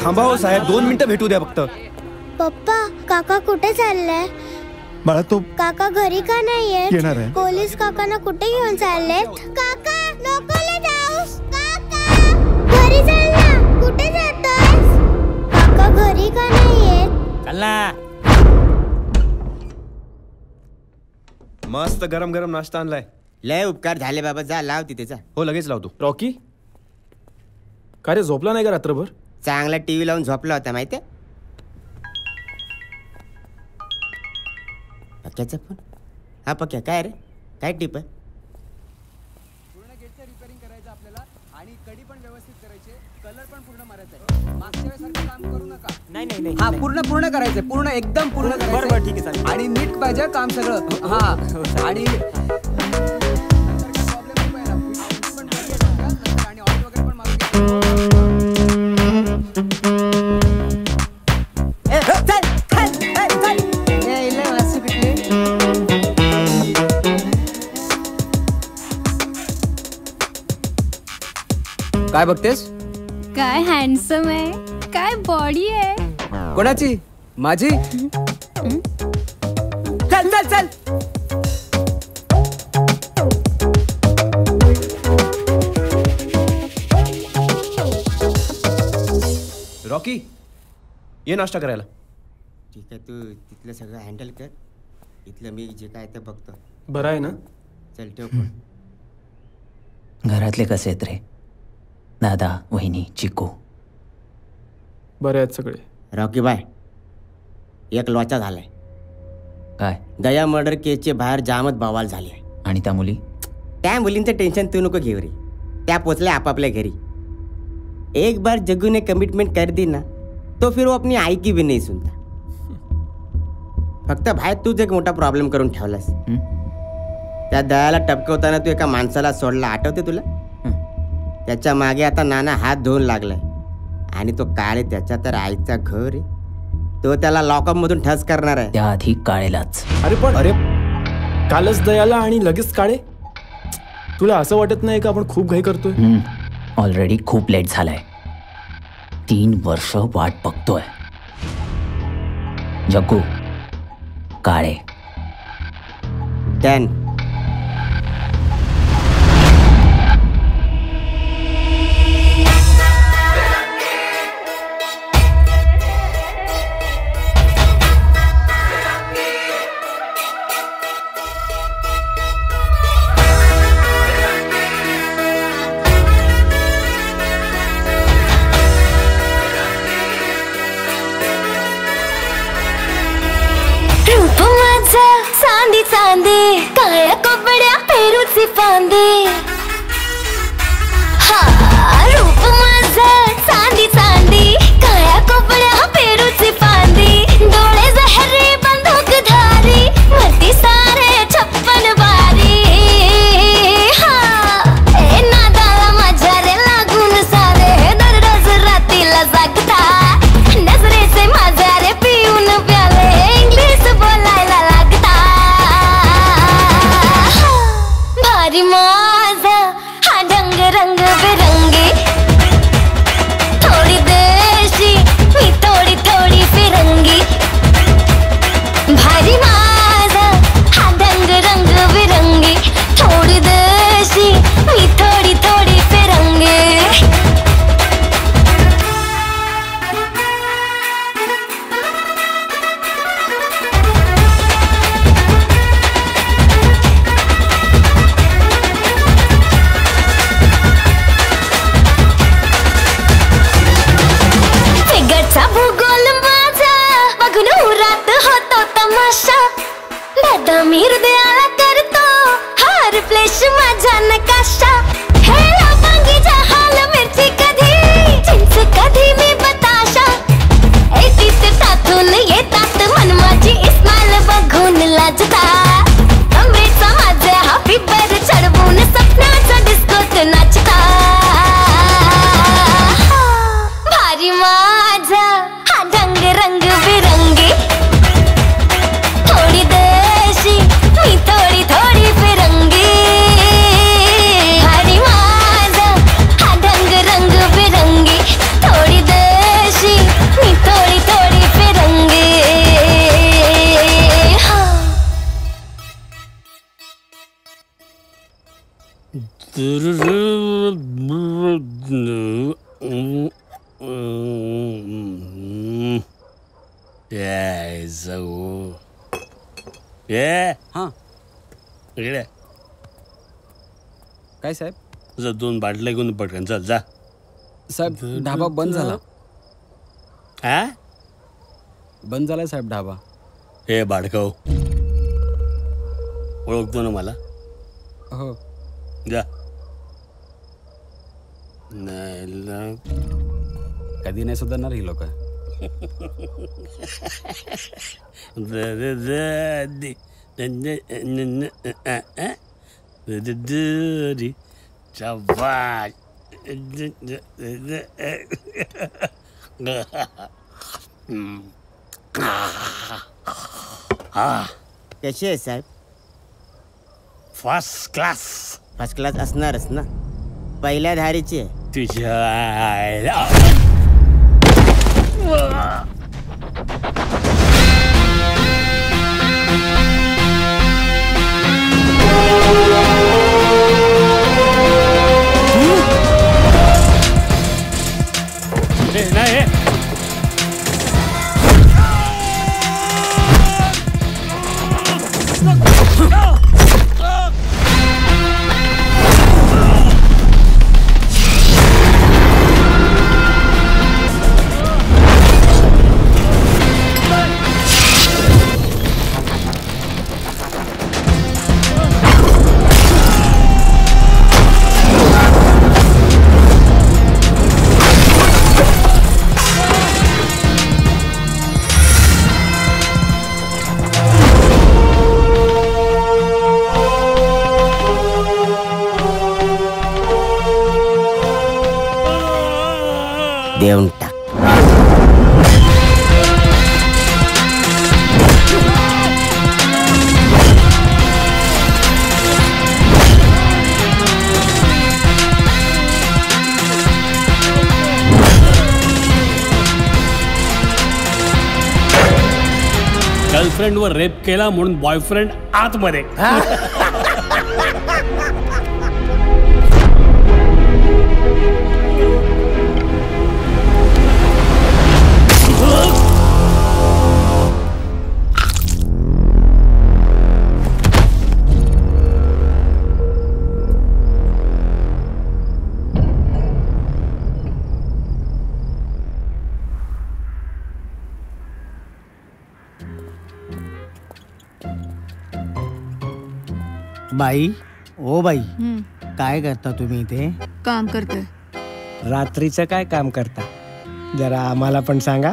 थांबा हो साहेब, 2 मिनिटं भेटू द्या फक्त. पप्पा काका कुठे चाललाय. बाळा तो काका घरी का नाहीये. येणार आहे. पोलीस काकांना कुठे घेऊन चाललेत. काका नकोले जाऊस. काका घरी चल ना. कुठे जातोयस. काका घरी का नाहीये. चल ना. मस्त गरम गरम नाश्ता आणलाय. लय उपकार झाले बाबा. जा लाव तिथे जा. हो लगेच लावतो. रॉकी का रे, झोपला नाही का रात्रभर. चांगला टीव्ही लावून झोपला होता माहितीये. पक्याचा फोन. हा पक्या काय रे, काय टिप आहे. पूर्ण गेटचं रिपेअरिंग करायचं आपल्याला. आणि कडी पण व्यवस्थित करायचे. कलर पण पूर्ण मारायचा आहे. मागच्या वेळेसारखं काम करू नका. नाही. हा पूर्ण करायचंय. पूर्ण एकदम पूर्ण करायचं. बरोबर ठीक आहे चालेल. आणि नीट पाहिजे काम सगळं. हा आणि काय बघतेस. काय हँडसम आहे. काय बॉडी आहे. कोणाची. माझी. चल चल चल. रॉकी ये नाश्ता करायला. ठीक आहे, तू तिथलं सगळं हँडल कर. इथलं मी जे काय ते बघतो. बरं आहे ना. चल ठेव फोन. घरातले कसे आहेत रे. दादा वहिनी चिकू. बरे आहेत सगळे. रॉकी बाय, एक लोचा झालाय. काय. दया मर्डर केसचे बाहेर जामच बवाल झाले आहे. आणि त्या मुली. त्या मुलींचं टेन्शन तू नको घेऊ रे. त्या पोचल्या आपापल्या घरी. एक बार जग्गू ने कमिटमेंट कर दी ना, तो फिर वो अपनी आई की भी नहीं सुनता. फक्त बाहेर तूच एक मोठा प्रॉब्लेम करून ठेवलास. त्या दयाला टपकवताना तू एका माणसाला सोडला, आठवते तुला. त्याच्या मागे आता नाना हात धुवून लागलाय. आणि तो काळे त्याच्या तर आईचा घर आहे, तो त्याला लॉकअप मधून ठस करणार आहे. त्याआधी काळेलाच. अरे कालच दयाला आणि लगेच काळे. तुला असं वाटत नाही का आपण खूप घाई करतोय? ऑलरेडी खूप लेट झालाय. 3 वर्ष वाट बघतोय. जग्गू, काळे. डन. चांदी चांदी काळ्या कोबड्या पेरूची फांदी. हा रूप माझं चांदी चांदी काळ्या कोबड्या पेरूची फांदी. डोळे जहरी बंदूक धारी वरती सारे 56 बारी. हा ए नादाला माझ्या रे लागून सारे दररोज रातीला जागता. नजरेचे माझ्या रे पिऊन प्याले इंग्लिश बोलायला भारी माझा हा ढंग रंग बिरंगी. थोडी देशी मी थोडी थोडी फिरंगी. भारी माझा हा ढंग रंग बिरंगी. थोडी देशी मी थोडी थोडी फिरंगी. भूगोल माझा बघून उरात होतो तमाशा. बदामी हृदयाला करतो हार फ्लेश माझा नकाशा. हे लवंगी जहाल मिरची कधी चिंच कधी मी बताशा. एटीत टाकून येतात मन माझी इस्माईल बघून लाजता. कमरेचा माझे हा फिबर चढवून सपनाचा डिस्कोत नाचता. भारी माझा हा ढंग रंग बिरंगी. थोडी देशी मी थोडी थोडी फिरंगी. भारी माझा हा ढंग रंग बिरंगी. थोडी देशी मी थोडी थोडी फिरंगी. काय साहेब? तुझा 2 बाटल्या घेऊन पटकन चल जा. साहेब ढाबा बंद झाला. हा बंद झालाय साहेब ढाबा. हे बाडकव, ओळखतो ना मला? हो. जा. नाही कधी नाही सुधारणार ही लोक. कशी आहे साहेब? First class. फर्स्ट क्लास असणारच ना, पहिल्या धारीची आहे. तुझ्या नाही गर्लफ्रेंडवर रेप केला म्हणून बॉयफ्रेंड आतमध्ये. बाई ओ बाई काय करता तुम्ही इथे? काम करते. रात्रीचं काय काम करता जरा आम्हाला पण सांगा.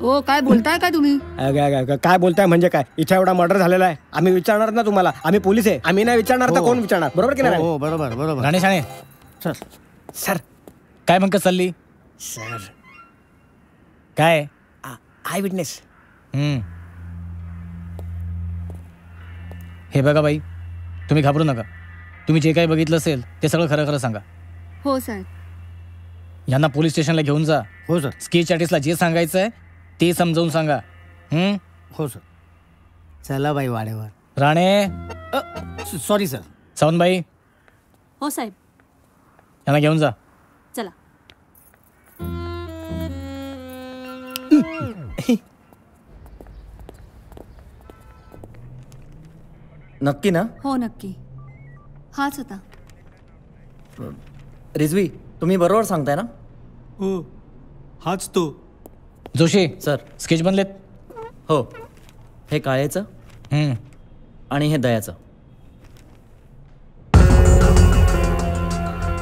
ओ काय बोलताय काय तुम्ही? काय बोलताय म्हणजे काय? इथे एवढा मर्डर झालेला आहे, आम्ही विचारणार ना तुम्हाला. आम्ही पोलीस आहे, आम्ही नाही विचारणार तर कोण विचारणार? बरोबर की नाही? हो बरोबर बरोबर. राणे शाणे सर सर काय म्हणत चालली? सर काय आय विटनेस. हे बघा बाई, तुम्ही घाबरू नका. तुम्ही जे काही बघितलं असेल ते सगळं खरं खरं सांगा. हो साहेब. यांना पोलीस स्टेशनला घेऊन जा. हो सर. स्केच आर्टिस्टला जे सांगायचं आहे ते समजावून सांगा. हो सर. चला बाई वाडेवर. राणे. Sorry sir. सावंतबाई हो साहेब. यांना घेऊन जा. चला. नक्की ना? हो नक्की, हाच होता. रिजवी तुम्ही बरोबर सांगताय ना? हो हाच तो. जोशी सर स्केच बनलेत? हो. हे काळेचं आणि हे दयाचं.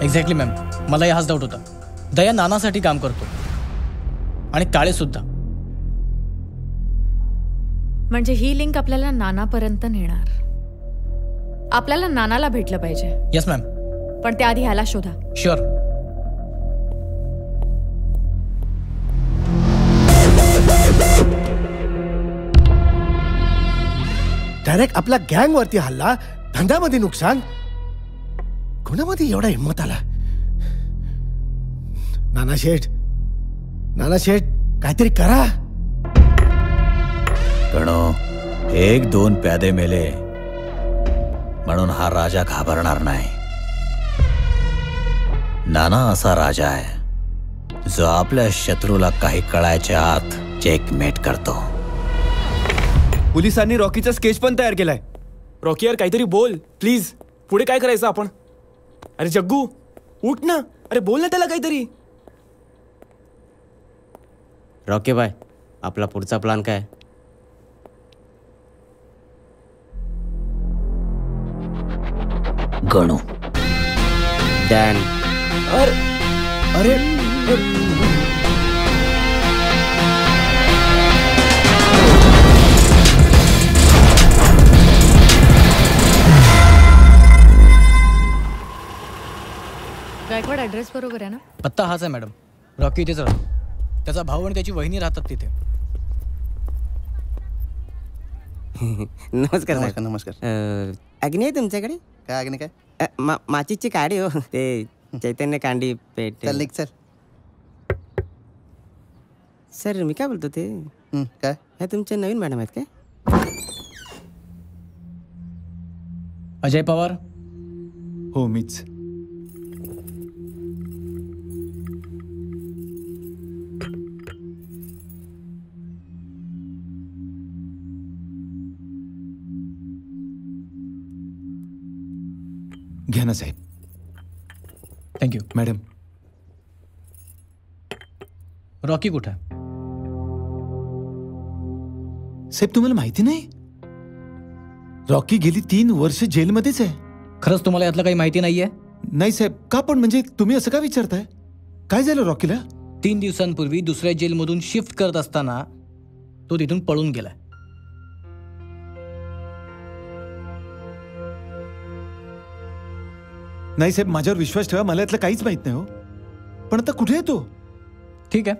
एक्झॅक्टली मॅम, मलाही हाच डाऊट होता. दया नानासाठी काम करतो आणि काळे सुद्धा. म्हणजे ही लिंक आपल्याला नानापर्यंत नेणार. आपल्याला नानाला भेटलं पाहिजे. Yes ma'am. पण त्याआधी ह्याला शोधा. शुअर. डायरेक्ट आपल्या गँग वरती हल्ला, धंद्यामध्ये नुकसान. कोणामध्ये एवढा हिंमत आला? नाना शेठ काहीतरी करा. गणो, 1-2 प्यादे मेले म्हणून हा राजा घाबरणार नाही. नाना असा राजा आहे जो आपल्या शत्रूला काही कळायच्या आत चेकमेट करतो. पोलिसांनी रॉकीचा स्केच पण तयार केलाय. रॉकी यार काहीतरी बोल प्लीज. पुढे काय करायचं आपण? अरे जग्गू उठ ना. अरे बोल ना त्याला काहीतरी. रॉकी बाय, आपला पुढचा प्लॅन काय? गणू. डॅन. अरे गायकवाड ऍड्रेस बरोबर आहे ना? पत्ता हाच आहे मॅडम. रॉकी इथेच राहतो. त्याचा भाऊ आणि त्याची वहिनी राहतात तिथे. नमस्कार नमस्कार नमस्कार. अग्नी आहे तुमच्याकडे? काय अग्नी काय? माचीची काडी हो. ते चैतन्य कांडी पेट. चल निघ चल. सर मी काय बोलतो ते काय ह्या तुमच्या नवीन मॅडम आहेत काय? अजय पवार. हो मीच. घ्या ना साहेब. थँक्यू. मॅडम रॉकी कुठं? साहेब तुम्हाला माहिती नाही? रॉकी गेली 3 वर्ष जेलमध्येच आहे. खरंच तुम्हाला यातलं काही माहिती नाहीये? नाही साहेब. का पण म्हणजे तुम्ही असं का विचारताय? काय झालं रॉकीला? 3 दिवसांपूर्वी दुसऱ्या जेलमधून शिफ्ट करत असताना तो तिथून पळून गेलाय. नाही साहेब माझ्यावर विश्वास ठेवा, मला यातलं काहीच माहित नाही हो. पण आता कुठे आहे तो? ठीक आहे,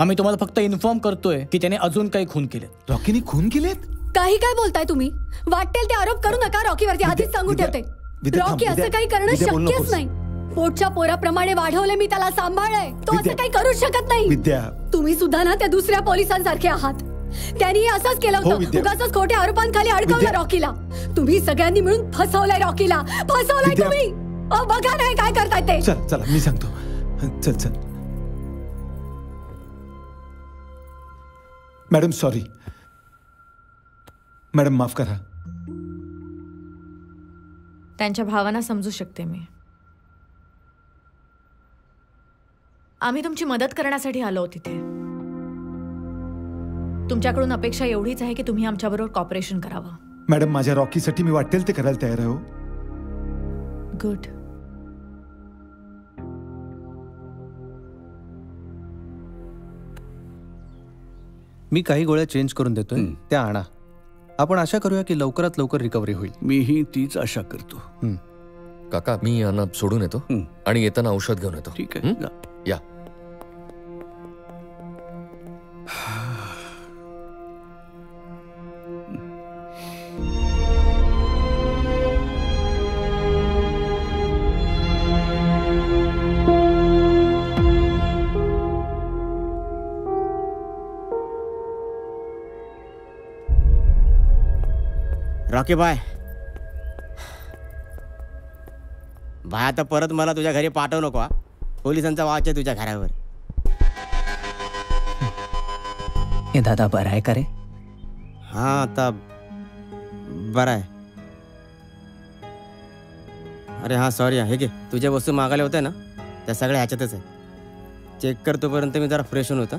आम्ही तुम्हाला फक्त इन्फॉर्म करतोय की त्याने अजून काही खून केले. रॉकीने खून केलेत? काही काय बोलताय तुम्ही? वाटेल ते आरोप करू नका रॉकीवरती. आधीच सांगून ठेवते, रॉकी असं काही करणं शक्यच नाही. पोटच्या पोराप्रमाणे वाढवले मी त्याला, सांभाळलंय. तो असं काही करू शकत नाही. विद्या, तुम्ही सुद्धा ना त्या दुसऱ्या पोलिसांसारखे आहात. त्यांनी असंच केलं हो, होतं. विद्या. उगाचच खोट्या आरोपांखाली अडकवलं विद्या. रॉकीला. तुम्ही सगळ्यांनी मिळून फसवलंय रॉकीला. फसवलंय विद्या. तुम्ही. बघा नाही काय करताय ते. चल चला मी सांगतो. चल चल. Madam sorry. मॅडम माफ करा. त्यांच्या भावना समजू शकते मी. आम्ही तुमची मदत करण्यासाठी आलो तिथे. तुमच्याकडून अपेक्षा एवढीच आहे की तुम्ही आमच्याबरोबर कॉपरेशन करावं. मॅडम माझ्या रॉकीसाठी मी वाटेल ते करायला तयार आहे. हो गुड. मी काही गोळ्या चेंज करून देतोय, त्या आणा. आपण आशा करूया की लवकरात लवकर रिकव्हरी होईल. मीही तीच आशा करतो. काका मी यांना सोडून येतो आणि येताना औषध घेऊन येतो. ठीक आहे या. रॉकी बाय आता परत मला तुझ्या घरी पाठवू नको. पोलिसांचा वाच आहे तुझ्या घरावर. हे दादा बरं आहे का रे? हा आता बरं आहे. अरे हा सॉरी. हे घे तुझ्या वस्तू मागायला होत्या ना त्या सगळ्या ह्याच्यातच आहे. चेक करतोपर्यंत मी जरा फ्रेश होऊन होता.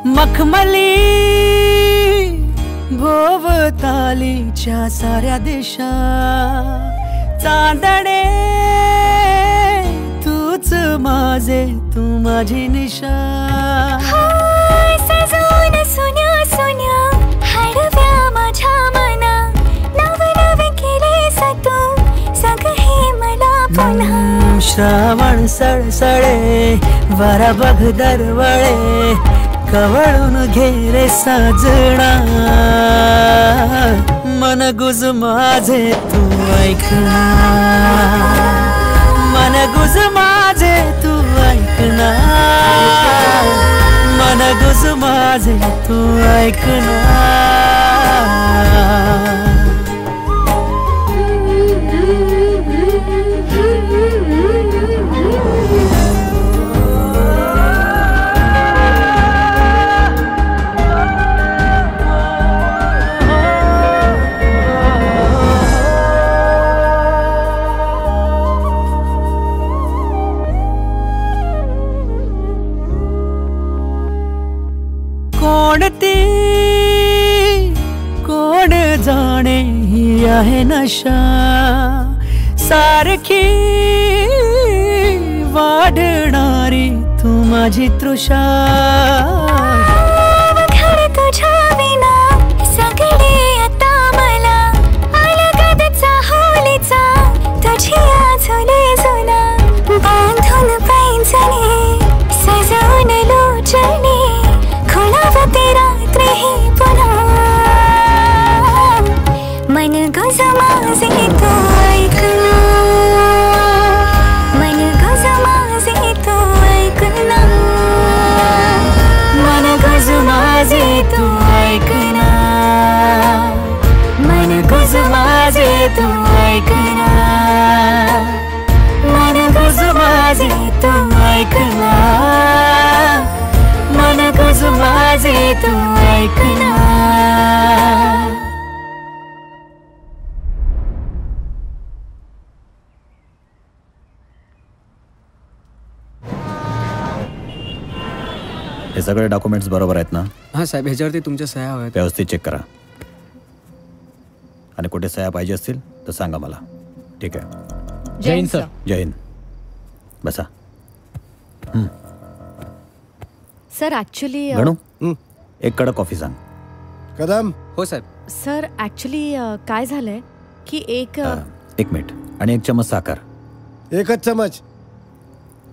मखमली भोवतालीच्या साऱ्या दिशा चांदणे तूच माझे तू माझी निशा. सजून सुन्या सुन्या हरव्या माझ्या मना नव नवे केले तू सग हे मला पुन्हा. श्रावण सळसळे वारा बघ दरवळे कवळून घे रे साजना. मन गुज माझे तू ऐकना. मन गुज माझे तू ऐकना. मन गुज माझे तू ऐकना. कोणती आहे नशा सारखी वाढणारी तू माझी तृषा तुझ्या विना सगळे आता मला अलगदचा होलीचा तुझी आझुले जुना बांधून पैंजणे सजवून लोचणे खुणावते रात्री ही पुन्हा मन गुज माझे तू ऐकना मन गुज माझे तू ऐकना मन गुज माझे तू ऐकना मन गुज माझे तू ऐकना मन गुज माझे तू ऐकना मन गुज माझे तू ऐकना. हे सगळे डॉक्युमेंट्स बरोबर आहेत ना? हां साहेब, ह्याच्यावरती तुमच्या सह्या हव्यात. व्यवस्थित चेक करा आणि कुठे सह्या पाहिजे असतील तर सांगा मला. ठीक आहे. जय हिंद सर. जय हिंद. बसा. सर ऍक्च्युली गणू एक कडक कॉफी सांग. कदम. हो साहेब. सर ऍक्च्युली काय झालंय की एक मिनिट आणि 1 चमच साखर. 1च चमच.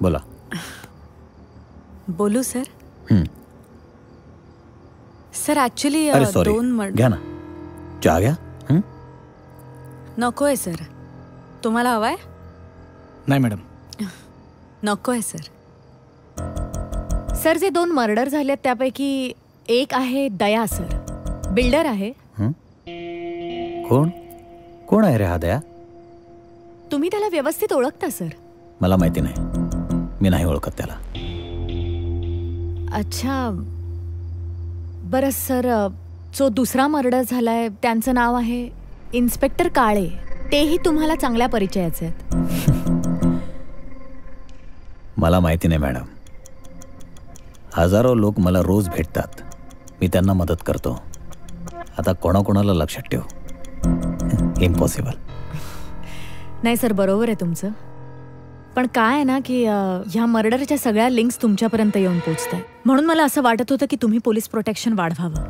बोला. बोलू सर? सर ऍक्च्युली अरे सॉरी, 2 घ्या ना चहा घ्या. नकोय सर. तुम्हाला हवाय? नाही मॅडम. नकोय सर. सर जे 2 मर्डर झालेत त्यापैकी एक आहे दया सर, बिल्डर आहे. कोण कोण आहे रे हा दया? तुम्ही त्याला व्यवस्थित ओळखता सर? मला माहिती नाही, मी नाही ओळखत त्याला. अच्छा बरं सर, जो दुसरा मर्डर झालाय त्यांचं नाव आहे इन्स्पेक्टर काळे. तेही तुम्हाला चांगल्या परिचयाचे आहेत. मला माहिती नाही मॅडम. हजारो लोक मला रोज भेटतात, मी त्यांना मदत करतो. आता कोणाकोणाला लक्षात ठेव? इम्पॉसिबल. नाही सर, बरोबर आहे तुमचं. पण काय आहे ना की ह्या मर्डरच्या सगळ्या लिंक्स तुमच्यापर्यंत येऊन पोचत आहेत. म्हणून मला असं वाटत होतं की तुम्ही पोलीस प्रोटेक्शन वाढवावं.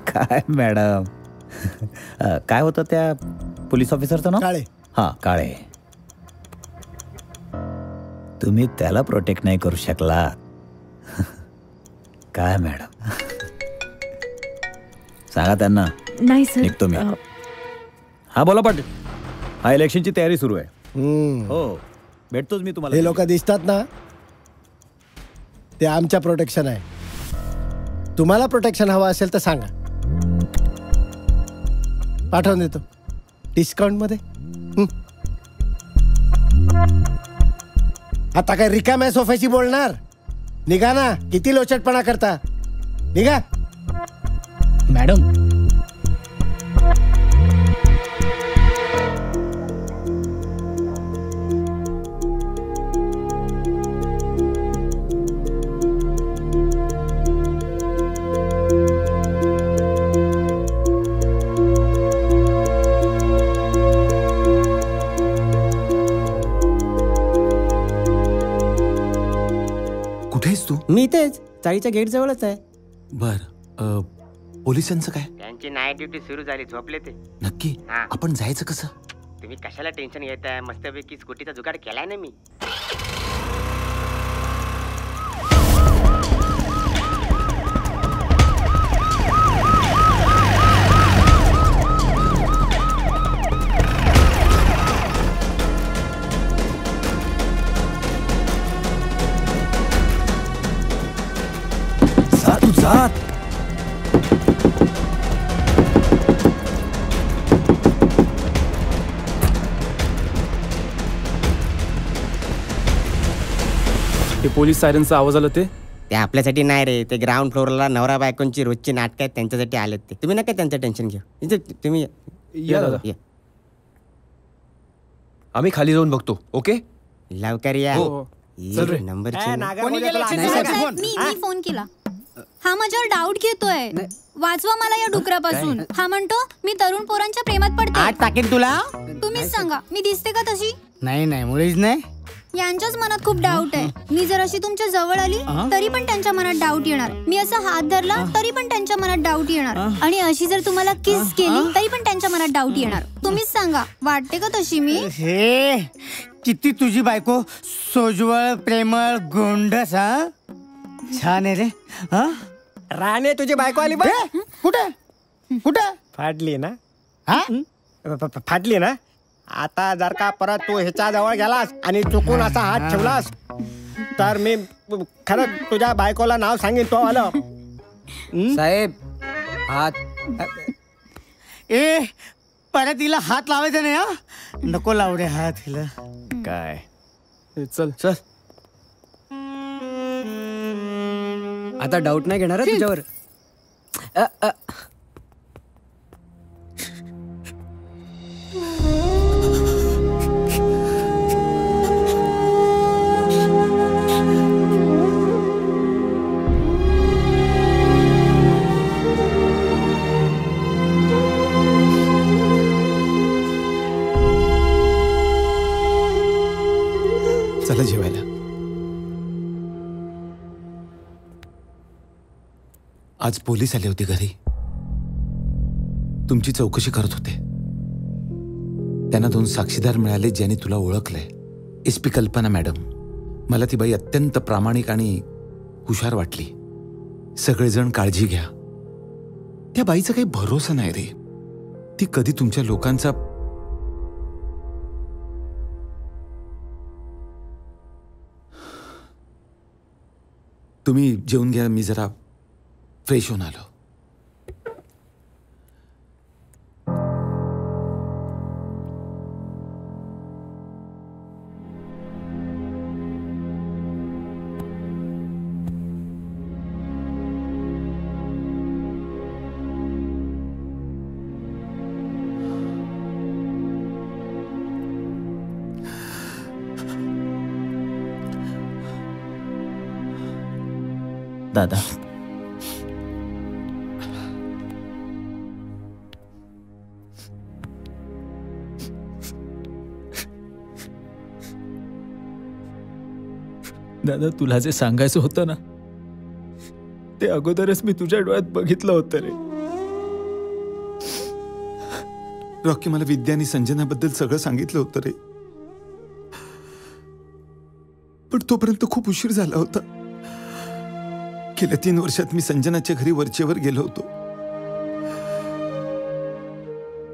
काय मॅडम, काय होतं त्या पोलीस ऑफिसरचं नाव? काळे. हा काळे. तुम्ही त्याला प्रोटेक्ट नाही करू शकला. काय मॅडम, सांगा त्यांना. नाही सर. निघतो मी. हा बोला पाटील. हा इलेक्शनची तयारी सुरू आहे. हो भेटतोच मी तुम्हाला. हे लोक दिसतात ना, ते आमच्या प्रोटेक्शन आहे. तुम्हाला प्रोटेक्शन हवं असेल तर सांगा, पाठवून देतो डिस्काउंट मध्ये. आता काय रिकाम्या सोफ्याची बोलणार? निघा ना, किती लोचटपणा करता. निघा. मॅडम कुठेस तू? मी तेच चाळीच्या गेट जवळच आहे. बर, पोलिसांचं काय? त्यांची नाईट ड्युटी सुरू झाली, झोपले ते. नक्की? आपण जायचं कसं? तुम्ही कशाला टेन्शन घेताय? मस्तपैकी स्कूटीचा जुगाड केलाय ना मी. जात ते पोलीस सायरनचा आवाज आला ते आपल्यासाठी नाही रे. ते ग्राउंड फ्लोअरला नवरा बायकोंची रोजची नाटक आहेत, त्यांच्यासाठी आलेत ते. तुम्ही नका त्यांचं टेन्शन घेऊ. तुम्ही या दादा. आम्ही खाली जाऊन बघतो. ओके, लवकर या. नंबर मी फोन केला. हा माझ्यावर डाऊट घेतोय. वाचवा मला या डुकरापासून. हा म्हणतो मी तरुण पोरांच्या प्रेमात पडते. आज टाकेन तुला. तुम्हीच सांगा मी दिसते का तशी? नाही मुळीच नाही. यांच्याच मनात खूप डाऊट आहे. मी जर अशी तुमच्या जवळ आली तरी पण त्यांच्या मनात डाऊट येणार. मी असा हात धरला तरी पण त्यांच्या मनात डाऊट येणार. आणि अशी जर तुम्हाला किस केली तरी पण त्यांच्या मनात डाऊट येणार. तुम्हीच सांगा वाटते का तशी मी? हे किती तुझी बायको सोजवळ प्रेमळ गोंडस. हा छान आहे रे. हा राणे तुझी बायको आली बघ. कुठे कुठे फाटली ना? हा फाटली ना? आता जर का परत तू ह्याच्या जवळ गेलास आणि चुकून असा हात ठेवलास तर मी खरंच तुझ्या बायकोला नाव सांगेन. तो आलं साहेब हात. ए परत तिला हात लावायचा नाही. हा नको लावडे हात तिला. काय चल चल. आता डाऊट नाही घेणार तुझ्यावर. चला जेवायला. आज पोलीस आले होते घरी. तुमची चौकशी करत होते. त्यांना 2 साक्षीदार मिळाले ज्यांनी तुला ओळखलंय. SP कल्पना मॅडम. मला ती बाई अत्यंत प्रामाणिक आणि हुशार वाटली. सगळेजण काळजी घ्या. त्या बाईचा काही भरोसा नाही रे. ती कधी तुमच्या लोकांचा तुम्ही जेवून घ्या. मी जरा फ्रेश होऊन आलो. दादा दादा तुला जे सांगायचं होतं ना ते अगोदरच मी तुझ्या डोळ्यात बघितलं होतं रे. रॉकी मला विद्या आणि संजनाबद्दल सगळं सांगितलं होतं रे. पण तोपर्यंत खूप उशीर झाला होता. गेल्या 3 वर्षात मी संजनाच्या घरी वरचेवर गेलो होतो.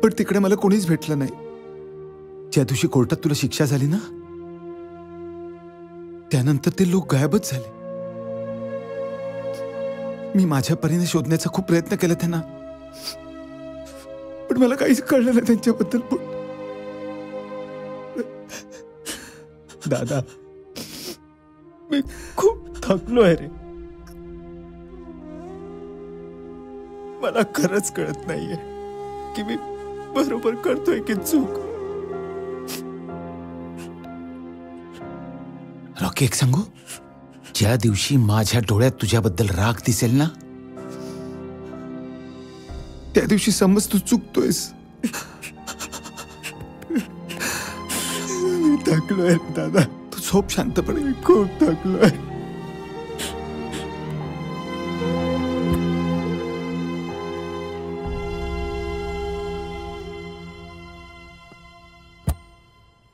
पण तिकडे मला कोणीच भेटलं नाही. ज्या दिवशी कोर्टात तुला शिक्षा झाली ना त्यानंतर ते लोक गायबच झाले. मी माझ्या परीने शोधण्याचा खूप प्रयत्न केला त्यांना. पण मला काहीच कळलं नाही त्यांच्याबद्दल. दादा मी खूप थकलोय रे. मला खरंच कळत नाहीये की मी बरोबर करतोय की चूक. रॉकी एक सांगू. ज्या दिवशी माझ्या डोळ्यात तुझ्याबद्दल राग दिसेल ना त्या दिवशी समज तू चुकतोयस. मी थकलोय दादा. तू झोप शांतपणे. मी खूप थकलोय.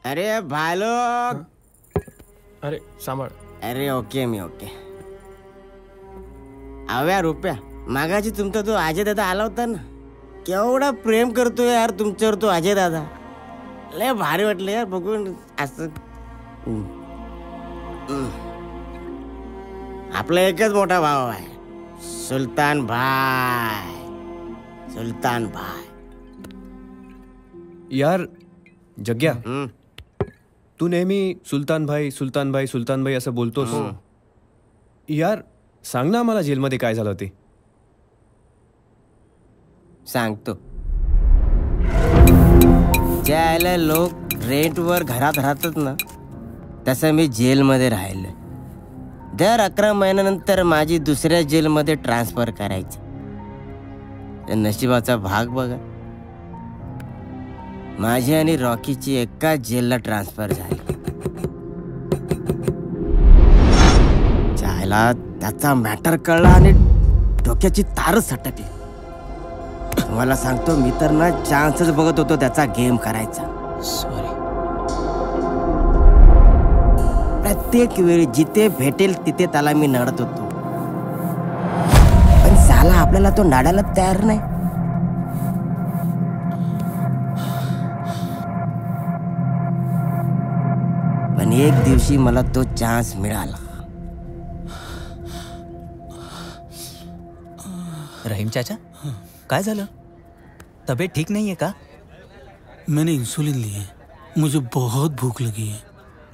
अरे भालो. अरे सांभाळ. अरे ओके मी ओके. अव्या रुपया मागाची तुमचा तो अजय दादा आला होता ना. केवढा प्रेम करतोय यार तुमच्यावर तो अजय दादा. लय भारी वाटलं यार बघून असं. आपला एकच मोठा भाऊ आहे सुलतान भाई. सुलतान भाई. यार जग्या तू नेहमी सुलतान भाई सुलतान भाई सुलतान भाई असं बोलतोस. यार सांग ना मला जेलमध्ये काय झालं ते. सांगतो. ज्याला लोक रेंटवर घरात राहतात ना तसं मी जेलमध्ये राहिलोय. दर 11 महिन्यानंतर माझी दुसऱ्या जेलमध्ये ट्रान्सफर करायची. त्या नशिबाचा भाग बघा. माझी आणि रॉकीची एकाच जेलला ट्रान्सफर झाली. चायला त्याचा मॅटर कळला आणि डोक्याची तारच सटकली. तुम्हाला सांगतो, मी तर ना चान्सच बघत होतो त्याचा गेम करायचा. सॉरी. प्रत्येक वेळी जिथे भेटेल तिथे त्याला मी नडत होतो, पण साला आपल्याला तो नाडायला तयार नाही. पण एक दिवशी मला तो चान्स मिळाला. रहीम चाचा, काय झालं? तबीयत ठीक नहीं है का? मैंने इंसुलिन ली है, मुझे बहुत भूख लगी है.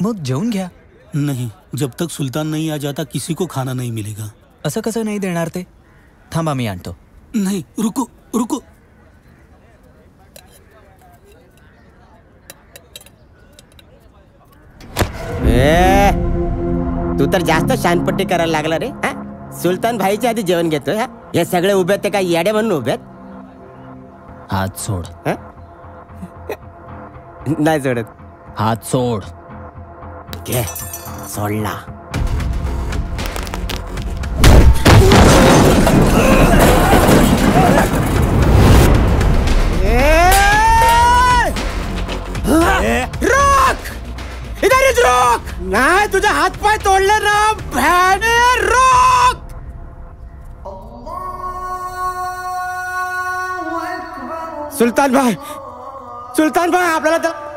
मग जेवून घ्या. नहीं, जब तक सुल्तान नहीं आ जाता किसी को खाना नहीं मिलेगा. असं कसं नाही देणार ते? थांबा, मी आणतो. नहीं, रुको रुको. तू तर जास्त शानपट्टी करायला लागला रे. सुलतान भाईच्या आधी जेवण घेतोय. हे सगळे उभे ते काय येडे म्हणून उभे? हात सोड. नाही सोडत. हात सोड. घे, सोडला. रोक! इधर रोक! नाही, तुझे हात पाय तोडले ना भ्याने. रोक! सुलतान भाई, सुलतान भाई, आपल्याला तर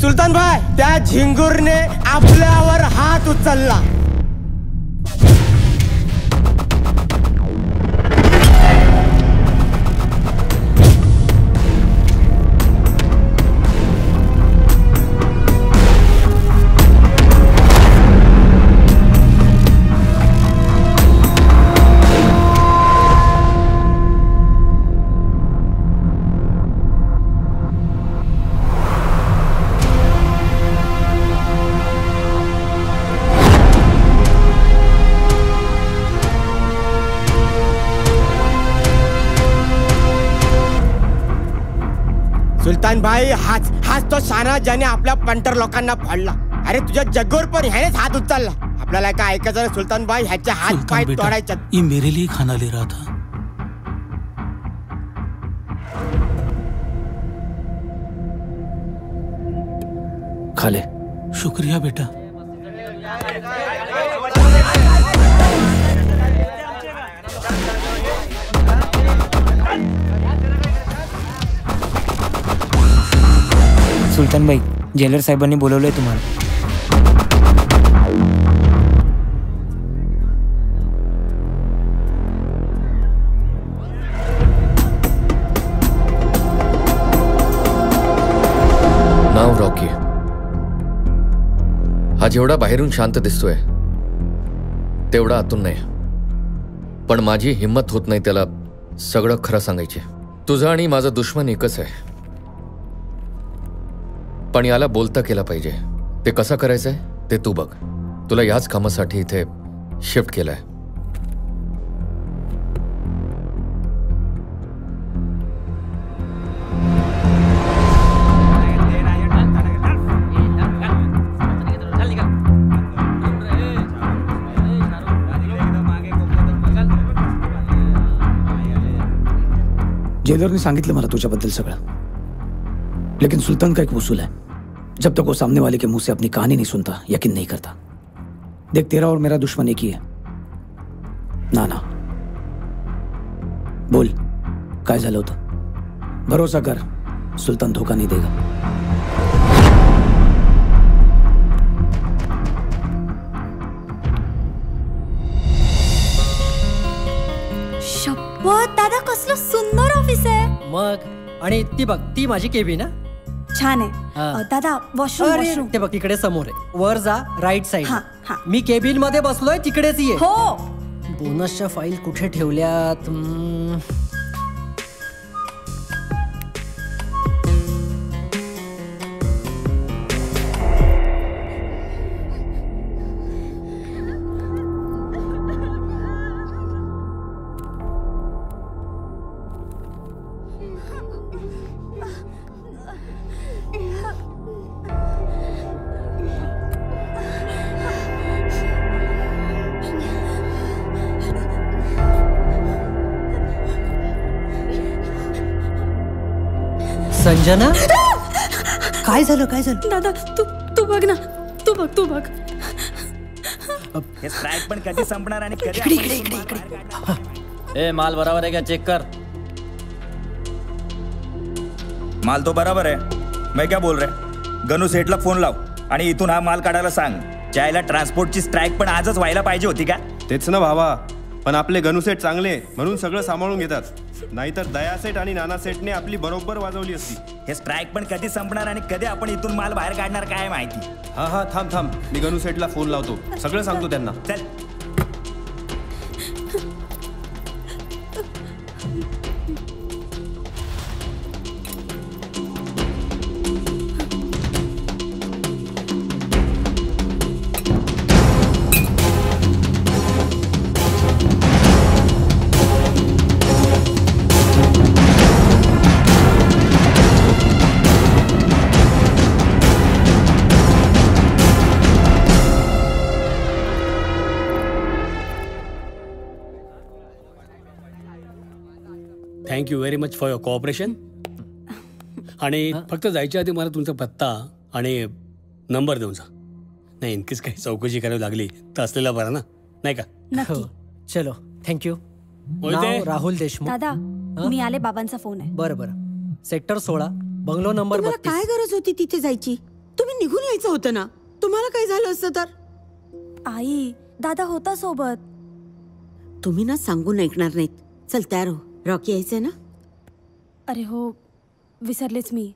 सुलतान भाई, त्या झिंगूरने आपल्यावर हात उचलला. सुलतान भाई, हाच तो शाना ज्याने आपल्या पंटर लोकांना फाडला. अरे तुझ्या जग्गोर पण ह्यानेच हात उचलला. आपल्याला काय ऐकायचं? सुलतान भाई, ह्याचे हात पाय तोडायचे. ये मेरे लिए खाना ले रहा था. खा ले. शुक्रिया बेटा. सुलतान भाई, जेलर साहेबांनी बोलवलंय तुम्हाला. नाव रॉकी. हा जेवढा बाहेरून शांत दिसतोय तेवढा आतून नाही. पण माझी हिंमत होत नाही त्याला सगळं खरं सांगायची. तुझा आणि माझा दुश्मन एकच आहे, पण याला बोलता केला पाहिजे. ते कसं करायचंय ते तू बघ. तुला याच कामासाठी इथे शिफ्ट केलंय. जेलर ने सांगितलं मला तुझ्याबद्दल सगळं. लेकिन सुल्तान का एक उसूल है, जब तक वो सामने वाले के मुंह से अपनी कहानी नहीं सुनता, यकीन नहीं करता. देख, तेरा और मेरा दुश्मन एक ही है. नाना, बोल काय झालं होतं? भरोसा कर, सुल्तान धोखा नहीं देगा. वा दादा कसलं सुंदर ऑफिस आहे. मग आणि ती बघ, ती माझी केबिन ना. छान आहे. दादा वॉशरूम ते बघ तिकडे समोर आहे. वर जा, राईट साइड. मी केबिन मध्ये बसलोय, तिकडेच ये. हो. बोनसच्या फाईल कुठे ठेवल्यात? संजना, काय झालं? काय झालं? दादा तू बघ ना, तू बघ. हे स्ट्राइक पण कधी संपणार आणि कधी ए माल बराबर आहे का चेक कर. माल तो बराबर है. मैं क्या बोल रहे, गणू सेठला फोन लाव आणि इथून हा माल काढायला सांग. चायला ट्रान्सपोर्टची स्ट्राइक पण आजच व्हायला पाहिजे होती का? तेच ना भावा, पण आपले गणू सेठ चांगले म्हणून सगळं सांभाळून घेतात. नाहीतर दया सेठ आणि नाना सेठने आपली बरोबर वाजवली असती. हे स्ट्राइक पण कधी संपणार आणि कधी आपण इथून माल बाहेर काढणार काय माहिती. हा थांब, मी गणू सेठला फोन लावतो, सगळं सांगतो त्यांना. चल. Thank you very much for your cooperation. आणि फक्त जायच्या आधी मला तुमचा पत्ता आणि नंबर देऊन जा. नाही इनकेस काही चौकशी करावी लागली तर असलेला बरा ना, नाही का? नक्की. चलो, थँक्यू. राहुल देशमुख. दादा मी आले, बाबांचा फोन आहे. बरं. Sector 16, bungalow number 32. काय गरज होती तिथे जायची? तुम्ही निघून यायचं होतं ना. तुम्हाला काय झालं असतं तर? आई, दादा होता सोबत. तुम्ही ना सांगून ऐकणार नाहीत. चल तयार हो, रॉकी यायचंय ना. अरे हो, विसरलेच मी.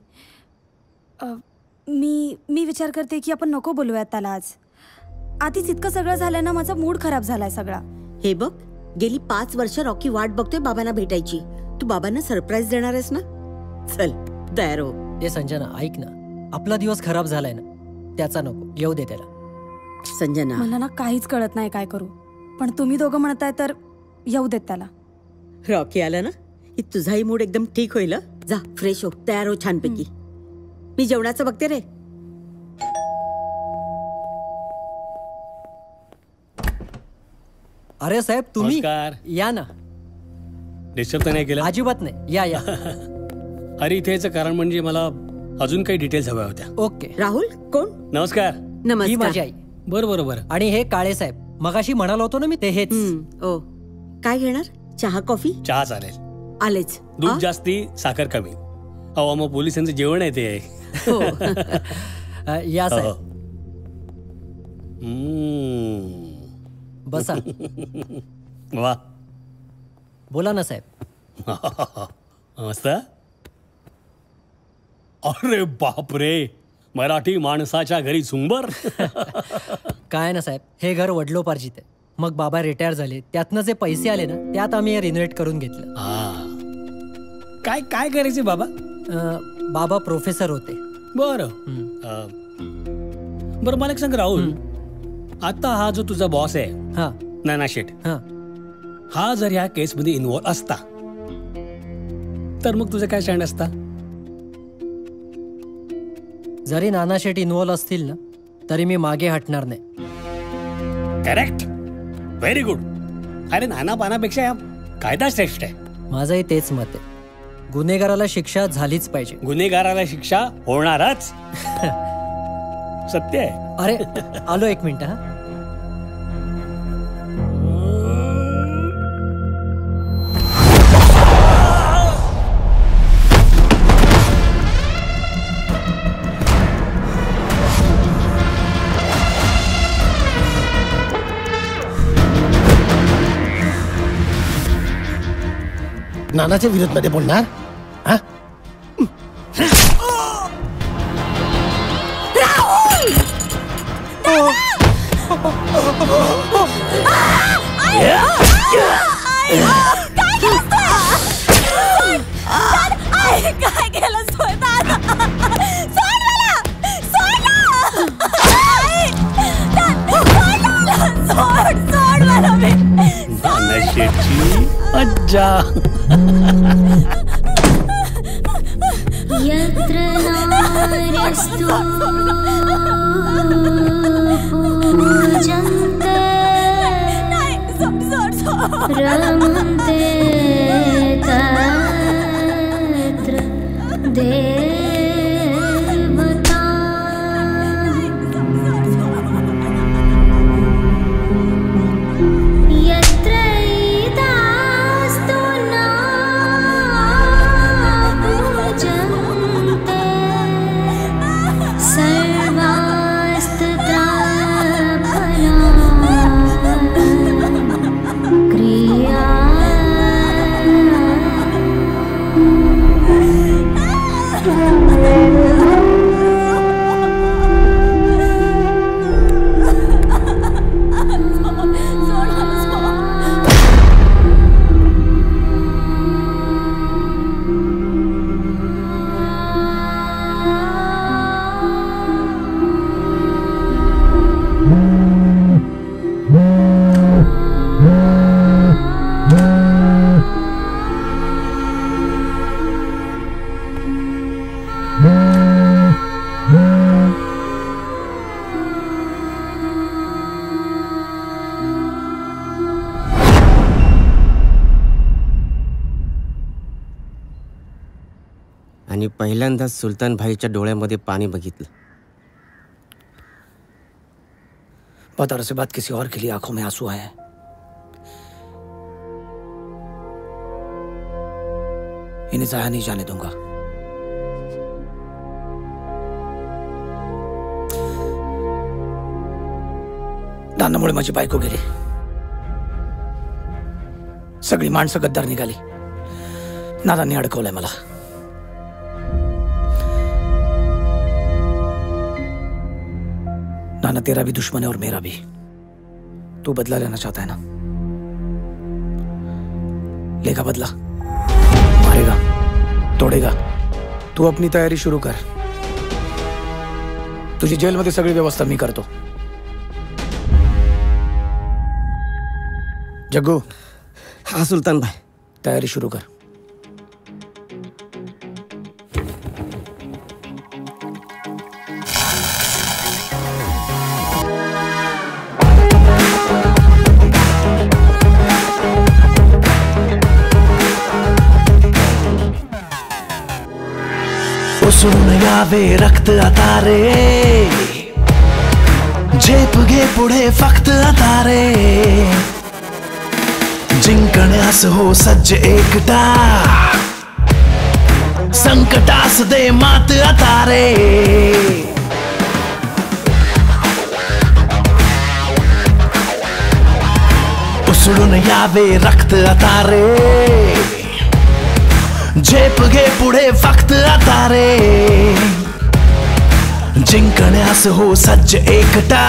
मी विचार करते की आपण नको बोलूयात त्याला आज. आधीच इतकं सगळं झालं ना, माझा मूड खराब झालाय सगळा. हे बघ, गेली 5 वर्ष रॉकी वाट बघतोय बाबांना भेटायची. तू बाबांना सरप्राईज देणार आहेस ना. चल तयार हो. ए संजना, ऐक ना, आपला दिवस खराब झालाय ना, त्याचा नको, येऊ दे त्याला. संजना, मला ना काहीच कळत नाही काय करू, पण तुम्ही दोघं म्हणताय तर येऊ देत त्याला. रॉकी आला ना की तुझाही मूड एकदम ठीक होईल. जा फ्रेश हो, तयार हो छानपैकी. मी जेवणाचं बघते रे. अरे साहेब, तुम्ही नमस्कार. या ना. डिस्टर्ब तर नाही केलं? अजिबात नाही, या. अरे इथे याचं कारण म्हणजे मला अजून काही डिटेल्स हव्या होत्या. ओके. राहुल कोण? नमस्कार. ही माझी आई. बरं. आणि हे काळे साहेब, मगाशी म्हणालो होतो ना मी, ते हेच. ओ, काय घेणार? चहा कॉफी? चहा चालेल. आलेच. दूध जास्ती, साखर कमी. अहो मग पोलिसांचं जेवण आहे ते. या साहेब. बसा. वा, बोला ना साहेब. मस्त. अरे बापरे, मराठी माणसाच्या घरी झुंबर. काय ना साहेब, हे घर वडलोपार्जित आहे. मग बाबा रिटायर झाले, त्यातनं जे पैसे आले ना, त्यात आम्ही रिनोव्हेट करून घेतलं. काय काय करायचे बाबा? बाबा प्रोफेसर होते. बरं. मला एक सांग राहुल, आता हा जो तुझा बॉस आहे नाना शेठ, हा जर ह्या केस मध्ये इन्व्हॉल्व असता तर मग तुझं काय स्टँड असता? जरी नाना शेठ इन्व्हॉल्व असतील ना, तरी मी मागे हटणार नाही. Correct, very good. अरे नाना पानापेक्षा कायदा श्रेष्ठ आहे. माझंही तेच मत आहे. गुन्हेगाराला शिक्षा झालीच पाहिजे. गुन्हेगाराला शिक्षा होणारच. सत्य आहे. अरे आलो, एक मिनिट. हा, नानाच्या विरोधामध्ये बोलणार हा? काय केलं सोड दादा, सोड मला, सोड सोड मला मी शेठची मज्जा. यत्र नार्यस्तु पूजन्ते रमन्ते तत्र देवता. यत्र इदास्तु न पूजन्ते सर्वास्तथा क्रिया. आणि पहिल्यांदाच सुलतान भाईच्या डोळ्यामध्ये पाणी बघितलं. बहुत अरसे बाद किसी और के लिए आंखों में आंसू आए हैं. इन्हें जाया नहीं जाने दूंगा. दानामुळे माझी बायको गेली. सगळी माणसं गद्दार निघाली. नानांनी अडकवलंय मला. नाना तेरा भी दुश्मन है और मेरा भी. तू बदला लेना चाहता है ना? लेगा बदला. मारेगा, तोडेगा. तू अपनी तयारी शुरू कर. तुझी जेलमध्ये सगळी व्यवस्था मी करतो. जग्गू. हा सुलतान भाई. तयारी शुरू कर. उसळून यावे रक्त आता रे. झेप घे पुढे फक्त आता रे. जिंकण्यास हो सज्ज एकटा. संकटास दे मात आता रे. उसळून यावे रक्त आता रे. झेप घे पुढे फक्त आता रे. जिंकण्यास हो सज्ज एकटा.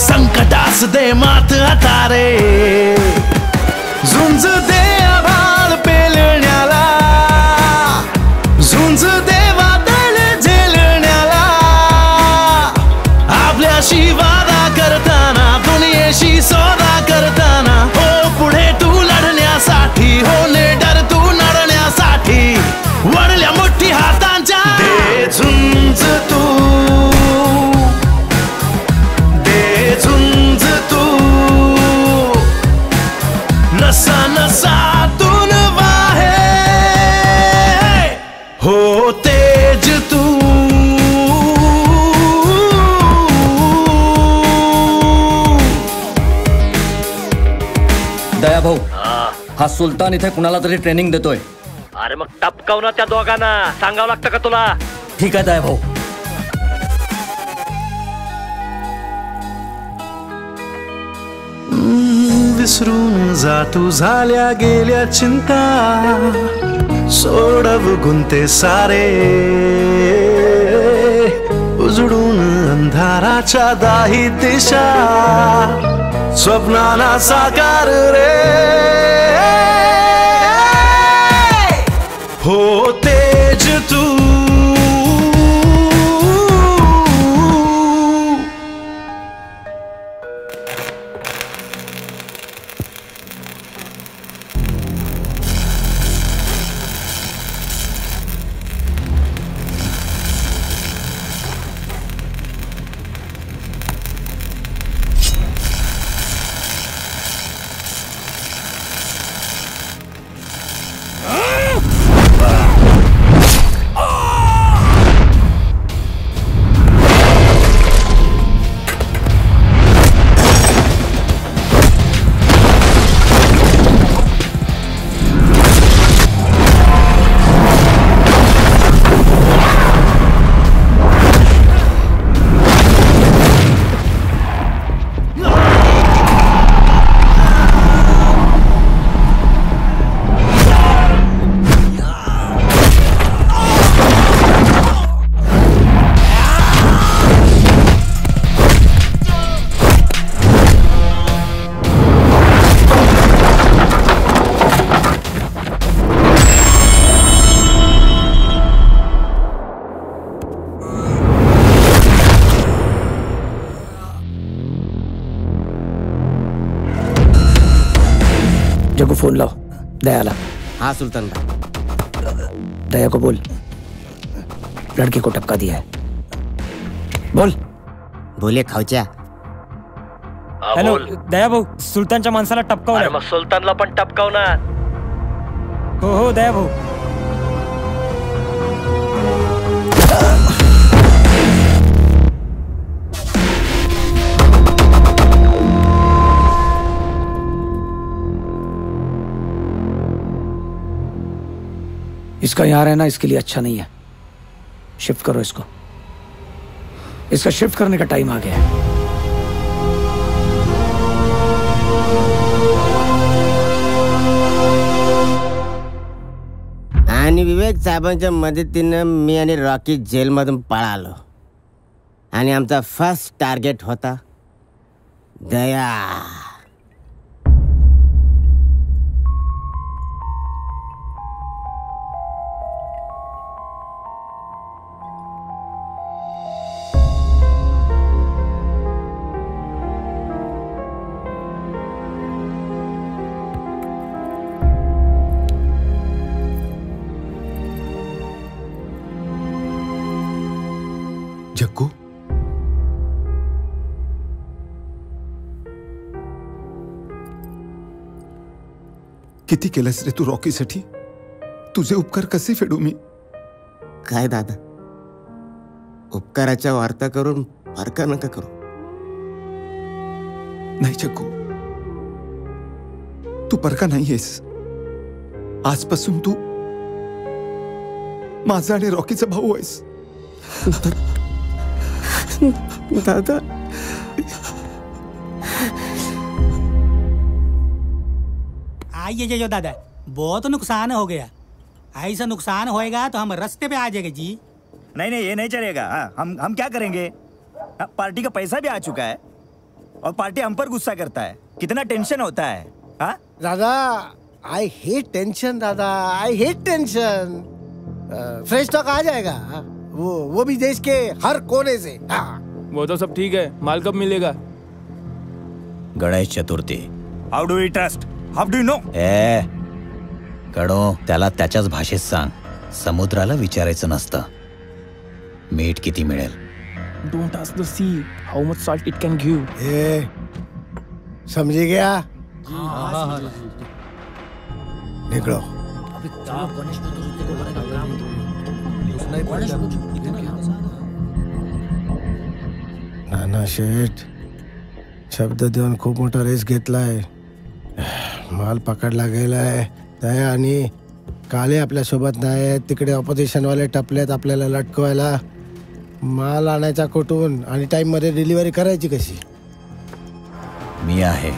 संकटास दे मात आता रे. झुंज दे आभाळ पेलण्याला. झुंज दे वादळ झेलण्याला. आपल्याशी वादा करताना दुनियेशी सौदा करताना. हो पुढे तू लढण्यासाठी. हो डर तू नडण्यासाठी. वडल्या मोठी हातांच्या. दे झुंज तू. दे झुंज तू. नसा नसातून वाहे. हो तेज तू. दया भाऊ, हा सुलतान इथे कुणाला तरी ट्रेनिंग देतोय. अरे मग टपकाव ना त्या दोघांना. सांगावं लागतं का तुला? ठीक आहे दया भाऊ. विसरून जा तू झाल्या गेल्या चिंता सोडव गुंते सारे उजडून अंधाराच्या दाही दिशा स्वप्नाला साकार रे हो तेज तू जग्गू फोन लाओ दयाला। हाँ सुल्तान भाई। दया को बोल लड़के को टपका दिया है। बोल। बोले खाऊच्या। हॅलो दया भाऊ सुलतानच्या माणसाला टपकावलं। मग सुलतानला पण टपकावणार। हो हो दया भाऊ। इसका यहाँ रहना इसके लिए अच्छा नहीं है। शिफ्ट करो इसको। इसका शिफ्ट करने का टाइम आ गया है। आणि विवेक साहेबांच्या मदतीनं मी आणि रॉकी जेलमधून पळालो आणि आमचा फर्स्ट टार्गेट होता दया। जग्गू किती केलंस रे तू रॉकीसाठी? तुझे उपकार कसे फेडू मी? काय दादा उपकाराच्या वार्ता करून फारका नका करू। नाही जग्गू तू परका नाहीयेस। आजपासून तू माझा आणि रॉकीचा भाऊ आहेस। दादा आइए जो दादा बहुत नुकसान हो गया। ऐसा नुकसान होएगा तो हम रास्ते पे आ जाएंगे जी। नहीं नहीं ये नहीं चलेगा। हम क्या करेंगे? पार्टी का पैसा भी आ चुका है और पार्टी हम पर गुस्सा करता है। कितना टेंशन होता है। हाँ दादा आई हेट टेंशन। दादा I hate tension. Fresh stock आ जाएगा वो भी देश के हर कोने से। वो तो सब ठीक है, माल कब मिलेगा? Ganesh Chaturthi. How do you trust? How do you know? ए गणो त्याला त्याच्याच भाषेत सांग। समुद्राला विचारायचं नसतं मीठ किती मिळेल। Don't ask the sea how much salt it can give. ए समझी गया? निकलो। नाना शेठ शब्द देऊन खूप मोठा रेस घेतलाय। माल पकडला गेलाय। दया आणि काले आपल्या सोबत नाही। तिकडे ऑपोजिशन वाले टपलेत आपल्याला लटकवायला। माल आणायचा कुठून आणि टाइम मध्ये डिलिव्हरी करायची कशी? मी आहे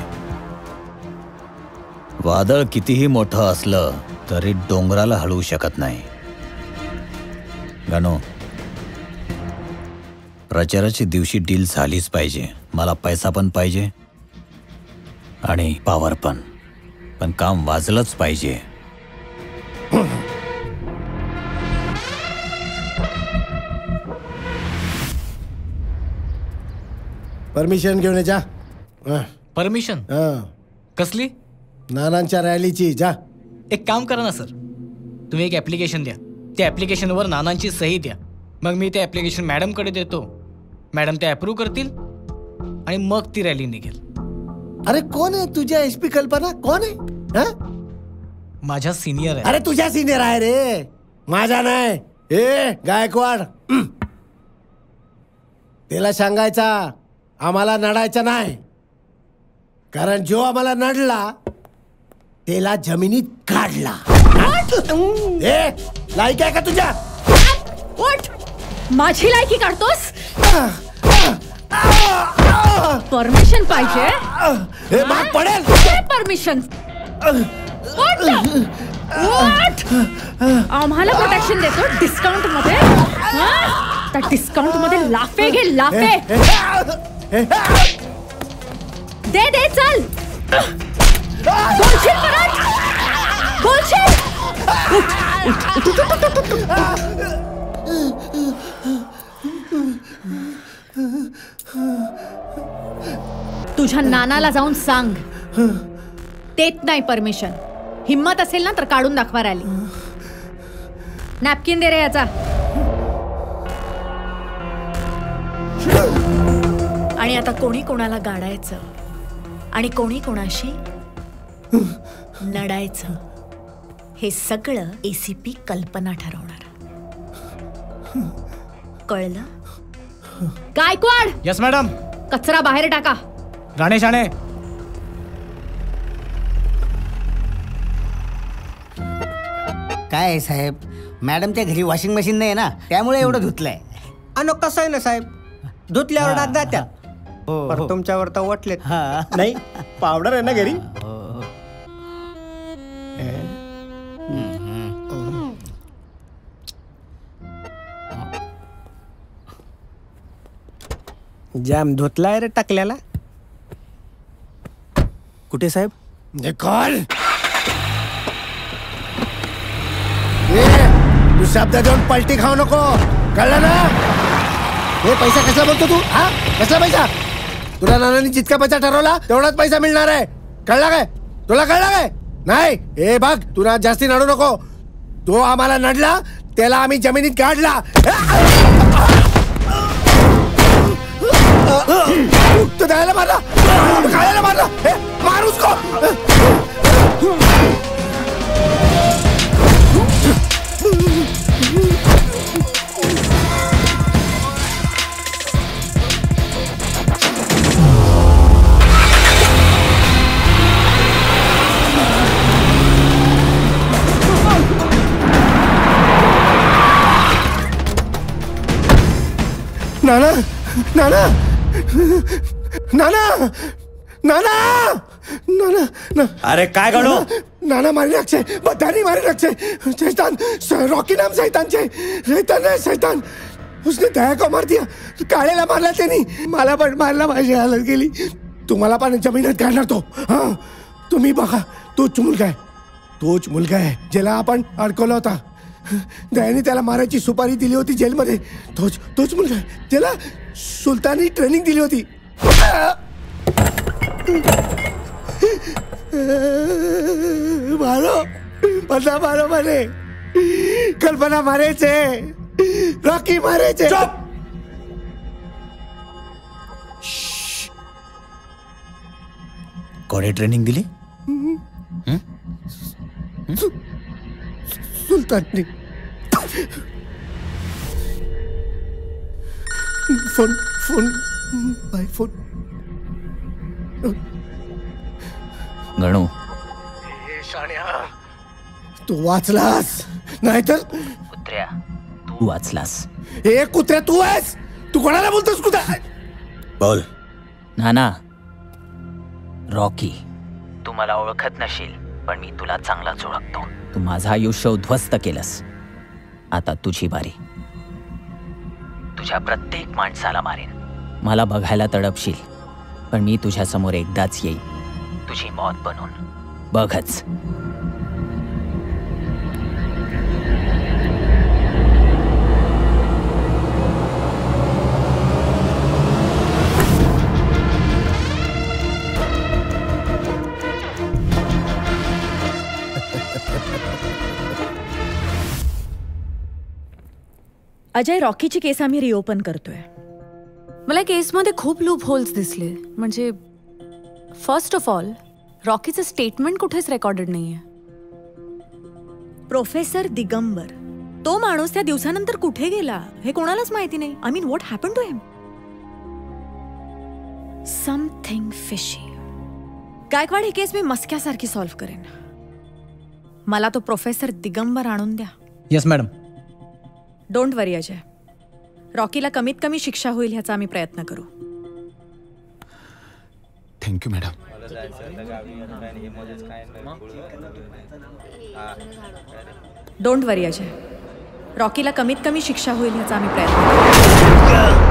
वादळ कितीही मोठं असलं तरी डोंगराला हलवू शकत नाही. गणू, प्रचाराची दिवशी डील झालीच पाहिजे. मला पैसा पण पाहिजे आणि पॉवर पण काम वाजलंच पाहिजे. परमिशन घेऊन ये जा. परमिशन कसली? नानांच्या रॅलीची. जा. एक काम करा ना सर, तुम्ही एक ऍप्लिकेशन द्या. त्या ऍप्लिकेशनवर नानांची सही द्या. मग मी ते ऍप्लिकेशन मॅडमकडे देतो. मॅडम ते अप्रूव्ह करतील आणि मग ती रॅली निघेल. अरे कोण आहे तुझ्या एसपी कल्पना? कोण आहे? माझ्या सिनियर आहे. अरे तुझ्या सिनियर आहे रे, माझा नाही. ए गायकवाड, त्याला सांगायचा आम्हाला नडायचं नाही, कारण जो आम्हाला नडला त्याला जमिनीत काढला. ए लायकी आहे का तुझ्या? माझी लायकी काढतोस? परमिशन पाहिजे. माग पडेल परमिशन. आम्हाला प्रोटेक्शन देतो डिस्काउंट मध्ये. त्या डिस्काउंट मध्ये लाफे घे, लाफे दे दे. चल बोलशील परत, बोलशील. तुझ्या नानाला जाऊन सांग देत नाही परमिशन. हिम्मत असेल ना तर काढून दाखवा रॅली. नॅपकिन दे रे याचा. आणि आता कोणी कोणाला गाडायचं आणि कोणी कोणाशी लढायचं हे सगळं एसीपी कल्पना ठरवणार. कळलं? गायकवाड. Yes madam. कचरा बाहेर टाका. राणे शाणे. काय आहे साहेब, मॅडमच्या घरी वॉशिंग मशीन नाही ना, त्यामुळे एवढं धुतलंय. आणि कसं आहे ना साहेब, धुतल्यावर डाग जात्या. पर तुमच्यावर तर वाटलेत. नाही, पावडर आहे ना घरी. जाम धुतलाय रे टाकल्याला. कुठे साहेब? निकाल. तू शब्द देऊन पलटी खाऊ नको, कळलं ना? हे पैसा कसला बोलतो तू? हा, कसला पैसा? तुला नानांनी जितका पैसा ठरवला तेवढाच पैसा मिळणार आहे, कळला काय? तुला कळला काय? नाही. हे बघ, तुला जास्ती नडू नको. तो आम्हाला नडला त्याला आम्ही जमिनीत काढला. तो द्यायला मारला, खायला मारला. मार उसको. नाना, नाना, नाना, नाना, नाना. अरे काय गणू? नाना मारी नाखશે, બધાની મારી નાખશે. शैतान, रॉकी नाम शैतान છે. शैतान है शैतान. उसने दया को मार दिया. काळेला मारला त्यांनी, मला पण मारला. माझी हालत गेली. तुम्हाला पण जमिनीत काढणार तो. हा, तुम्ही बघा, तोच मुलगा आहे. तोच मुलगा आहे ज्याला आपण अडकवला होता. दयाने त्याला मारायची सुपारी दिली होती जेलमध्ये. तोच मुलगा आहे त्याला सुलतानी ट्रेनिंग दिली होती. मारो, બધા મારો મને. કલ્પના મારે છે, રોકી મારે છે. कोणी ट्रेनिंग दिली? सुलताननी. Phone phone by phone. Ganu, तू वाचलास, नाहीतर कुत्र्या तू वाचलास. हे कुत्र्या तू आहेस. तू कोणाला बोलतोस? कुत्र्या बोल. नाना, रॉकी तू मला ओळखत नशील, पण मी तुला चांगलाच ओळखतो. तू माझं आयुष्य उद्ध्वस्त केलंस. आता तुझी बारी. तुझ्या प्रत्येक माणसाला मारेन. मला बघायला तडपशील, पण मी तुझ्या समोर एकदाच येईन, तुझी मौत बनून. बघच. अजय, रॉकीची केस आम्ही रिओपन करतोय. मला केसमध्ये खूप लूप होल्स दिसले. म्हणजे फर्स्ट ऑफ ऑल, रॉकीचं स्टेटमेंट कुठेच रेकॉर्डेड नाहीये. प्रोफेसर दिगंबर, तो माणूस त्या दिवसानंतर कुठे गेला हे कोणालाच माहिती नाही. I mean, what happen to him? Something fishy. Gaikwad, ही केस मी मस्क्यासारखी सॉल्व्ह करेन. मला तो प्रोफेसर दिगंबर आणून द्या. Yes madam. Don't worry Ajay, रॉकीला कमीत कमी शिक्षा होईल ह्याचा आम्ही प्रयत्न करू. Thank you madam. Don't worry Ajay, रॉकीला कमीत कमी शिक्षा होईल ह्याचा आम्ही प्रयत्न करू.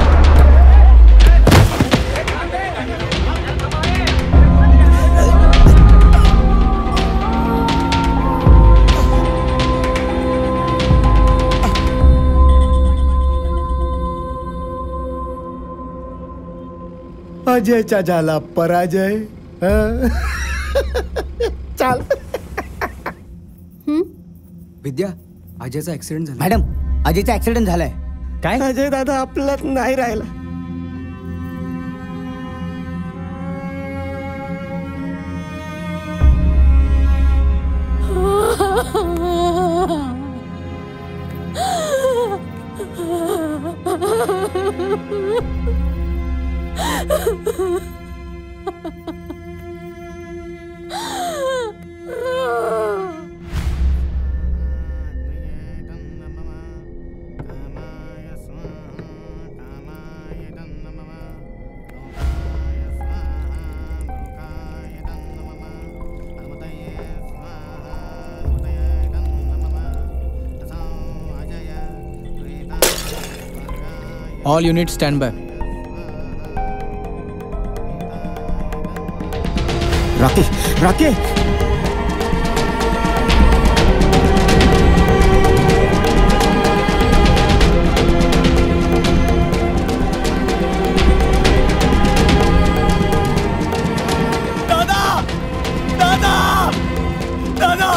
अजयचा झाला पराजय. चाल. विद्या, अजयचा ऍक्सिडेंट झाला. मॅडम, अजयचा ऍक्सिडेंट झालाय. काय? अजय दादा आपल्यात नाही राहिला. All units stand by. Rocky, Rocky. दादा, दादा, दादा.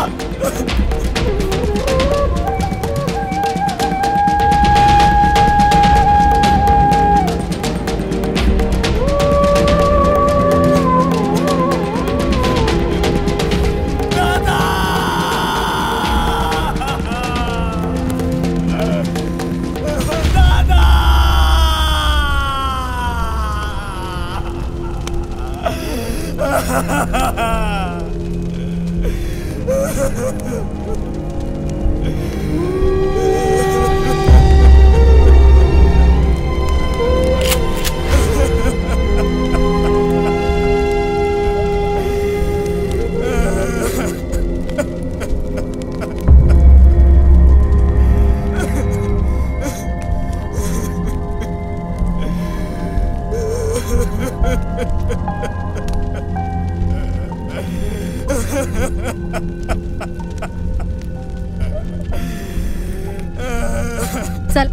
चल.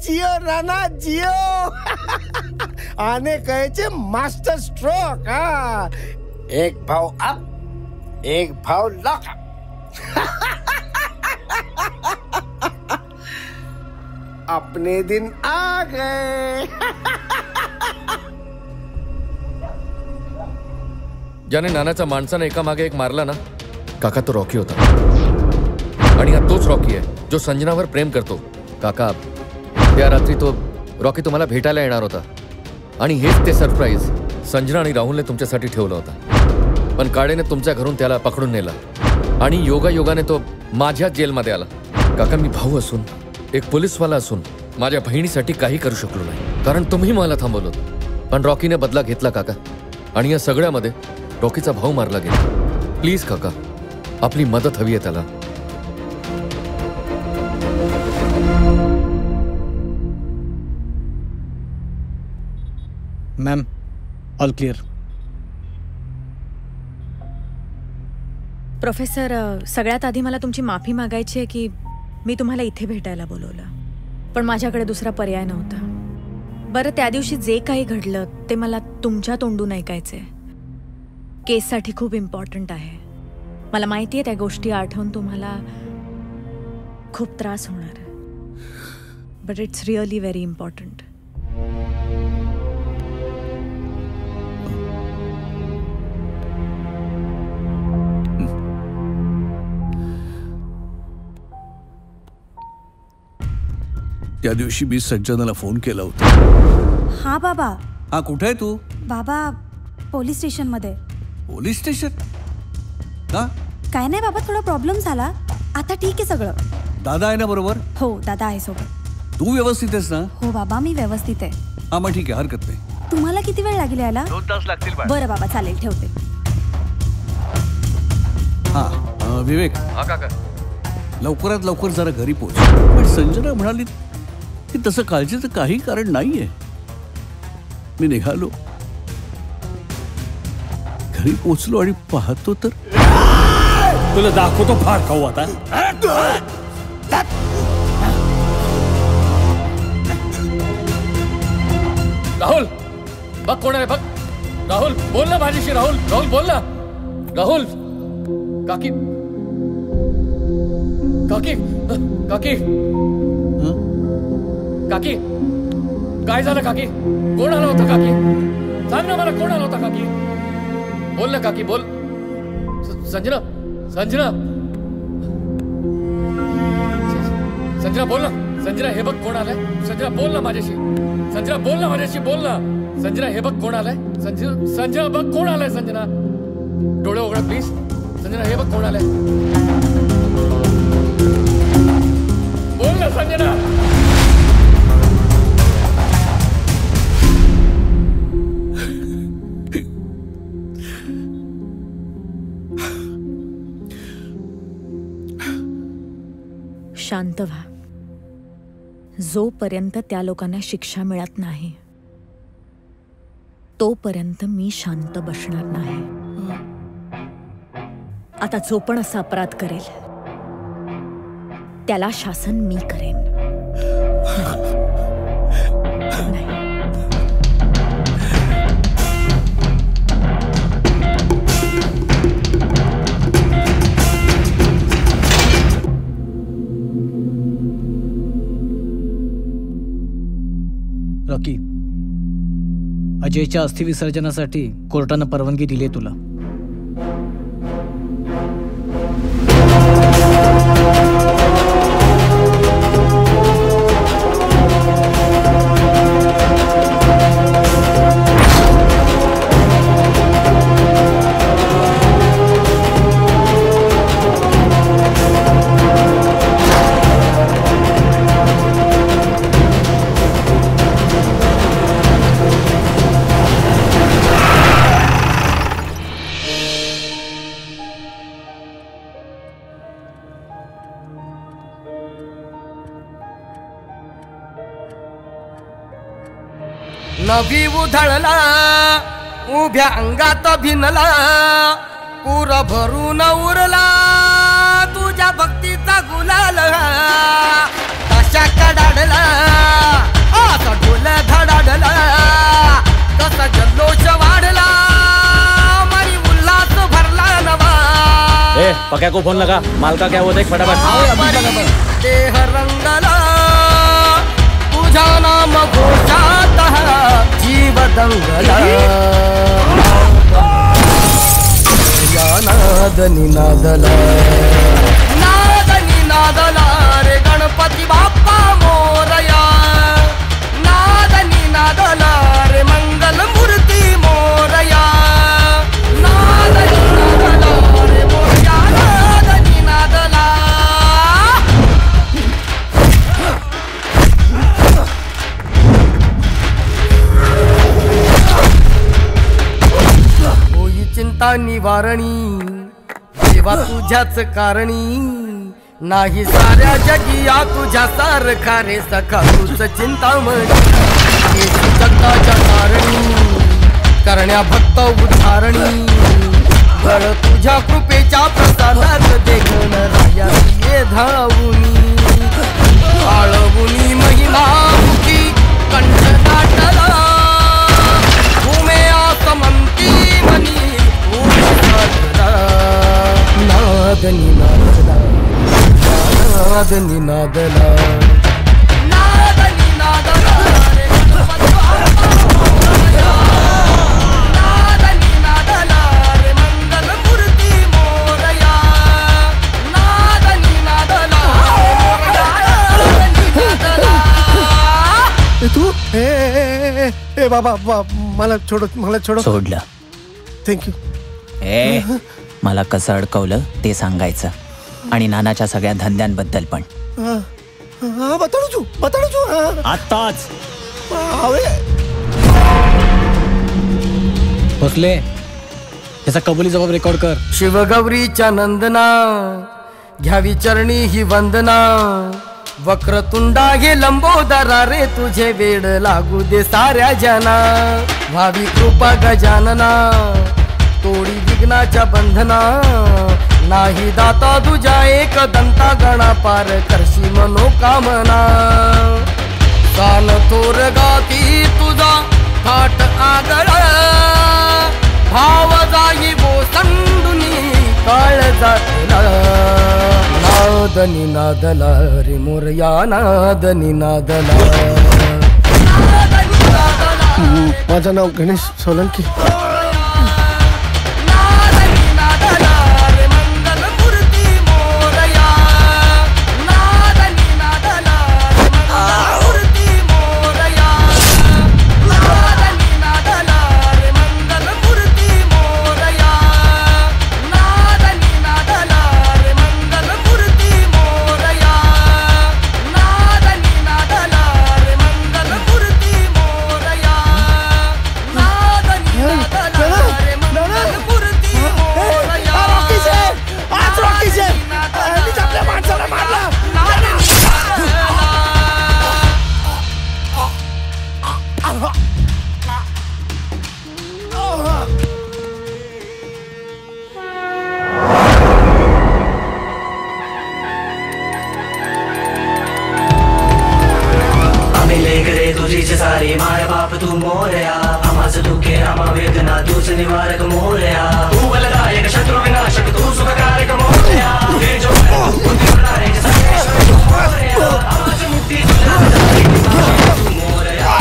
जियो राणा जियो. आने कहे मास्टर स्ट्रोक. एक भाव अप, एक भाव लॉक अप. अपने दिन आ गए. ज्याने नानाच्या माणसाने एका मागे एक मारला ना, काका, तो रॉकी होता. आणि हा तोच रॉकी आहे जो संजनावर प्रेम करतो. काका, त्या रात्री तो रॉकी तुम्हाला भेटायला येणार होता आणि हेच ते सरप्राईज संजना आणि राहुलने तुमच्यासाठी ठेवलं होतं. पण काळेने तुमच्या घरून त्याला पकडून नेला आणि योगायोगाने तो माझ्या जेलमध्ये आला. काका, मी भाऊ असून, एक पोलीसवाला असून माझ्या बहिणीसाठी काही करू शकलो नाही, कारण तुम्ही मला थांबवलं. पण रॉकीने बदला घेतला काका, आणि या सगळ्यामध्ये रॉकीचा भाऊ मारला गेला. प्लीज काका, आपली मदत हवी आहे त्याला. Ma'am, all clear. प्रोफेसर, सगळ्यात आधी मला तुमची माफी मागायची आहे की मी तुम्हाला इथे भेटायला बोलवलं, पण माझ्याकडे दुसरा पर्याय नव्हता. बरं, त्या दिवशी जे काही घडलं ते मला तुमच्या तोंडून ऐकायचंय. केससाठी खूप इम्पॉर्टंट आहे. मला माहिती आहे त्या गोष्टी आठवून तुम्हाला खूप त्रास होणार, but it's really very important. त्या दिवशी मी सज्जनाला फोन केला होता. हा बाबा. हा, कुठे आहे तू? बाबा, पोलीस स्टेशन मध्ये. Police station? का? काय नाही बाबा, थोडा प्रॉब्लेम झाला. आता ठीक आहे सगळं. दादा आहे ना बरोबर? हो, दादा आहे सोबत. तू व्यवस्थित आहेस ना? हो बाबा, मी व्यवस्थित आहे. हा, मग ठीक आहे, हरकत नाही. तुम्हाला किती वेळ लागेल यायला? 2 तास लागतील. बरं बाबा, चालेल, ठेवते. हा, विवेक. हा काका. लवकरात लवकर जरा घरी पोहोच. पण संजना म्हणाली की तसं काळजीचं काही कारण नाहीये. मी निघालो, घरी पोचलो आणि पाहतो तर तुला दाखवतो फार खाऊ आता. राहुल, बघ कोण आहे बघ. राहुल, बोल ना माझ्याशी. राहुल, राहुल बोल ना. राहुल. काकी, काकी, काकी, काकी, काय झालं काकी? कोण आला होता काकी? सांग ना मला, कोण आला होता काकी? बोल ना काकी, बोल. संजना, संजना, संजना बोल ना. संजना, हे बघ कोण आलाय. संजना बोल ना माझ्याशी. संजना बोल ना माझ्याशी, बोल ना. संजना, हे बघ कोण आलाय. संजना, संजना बघ कोण आलाय. संजना, डोळे उघडा प्लीज. संजना, हे बघ कोण आलाय. बोल ना संजना. शांत व्हा. जोपर्यंत त्या लोकांना शिक्षा मिळत नाही तोपर्यंत मी शांत बसणार नाही. आता जो पण असा अपराध करेल त्याला शासन मी करेन. रॉकी, अजयच्या अस्थिविसर्जनासाठी कोर्टानं परवानगी दिली तुला. नभी उधळला उभ्या अंगात भिनला पूर भरून उरला तुझ्या भक्तीचा गुलाल तशा कडाडला आता ढोल धडाडला तसा जल्लोष वाढला मरी उल्हास भरला नवा. पक्या को फोन लगा, माल का क्या हुआ देख फटाफट. देह रंगला तुझा नाम घोषात जीव दंगला या नादनी नादला नादनी नादला रे गणपती बाप्पा मोरया. नादनी नादला रे मंगल मूर्ती मोरया. नादनी चिंता निवारणी देवा तुझ्याच कारणी नाही साऱ्या जगी या तुझ्या सारखा रे सखा तुझ चिंतामणी जगताच्या कारणी करण्या भक्त उद्धारणी बळ तुझ्या कृपेच्या प्रसादात देखून राया ये धावुनी आळवुनी महिमा मुखी कंठ दाटला उमे आसमंती मनी नादनी नादला नादनी नादला नादनी नादला नादनी नादला रे मंगल मूर्ती मोरया नादनी नादला तू ए बाबा मला छोडो सोडलं. थँक्यू. मला कसं अडकवलं ते सांगायचं आणि नानाच्या सगळ्या धंद्यांबद्दल पण. बताडू तू आताच भोसले त्याचा कबुली जबाब रेकॉर्ड कर. शिवगौरीच्या नंदना घ्यावी चरणी ही वंदना वक्रतुंडा हे लंबोदरा रे तुझे वेड लागू दे साऱ्या जना व्हावी कृपा गजानना तोडी विघ्नाच्या बंधना नाही दाता तुझ्या एक दंता गणा पार करशी मनोकामना कान थोर गाती तुझा थाट आगळ भाव जाई बोसंडुनी काळ जातला नादनी नादला रे मोरया नादनी नादला. माझं नाव गणेश सोलंकी. सारे माय बाप तू मोरया आमाच दुखे आमा वेदना तूच निवारक मोरया तू बलदायक शत्रु विनाशक तू सुखकारक मोरया हे जो बुद्धि प्रदायक सर्वेश्वर तू मोरया आमाच मुक्ती तू मोरया.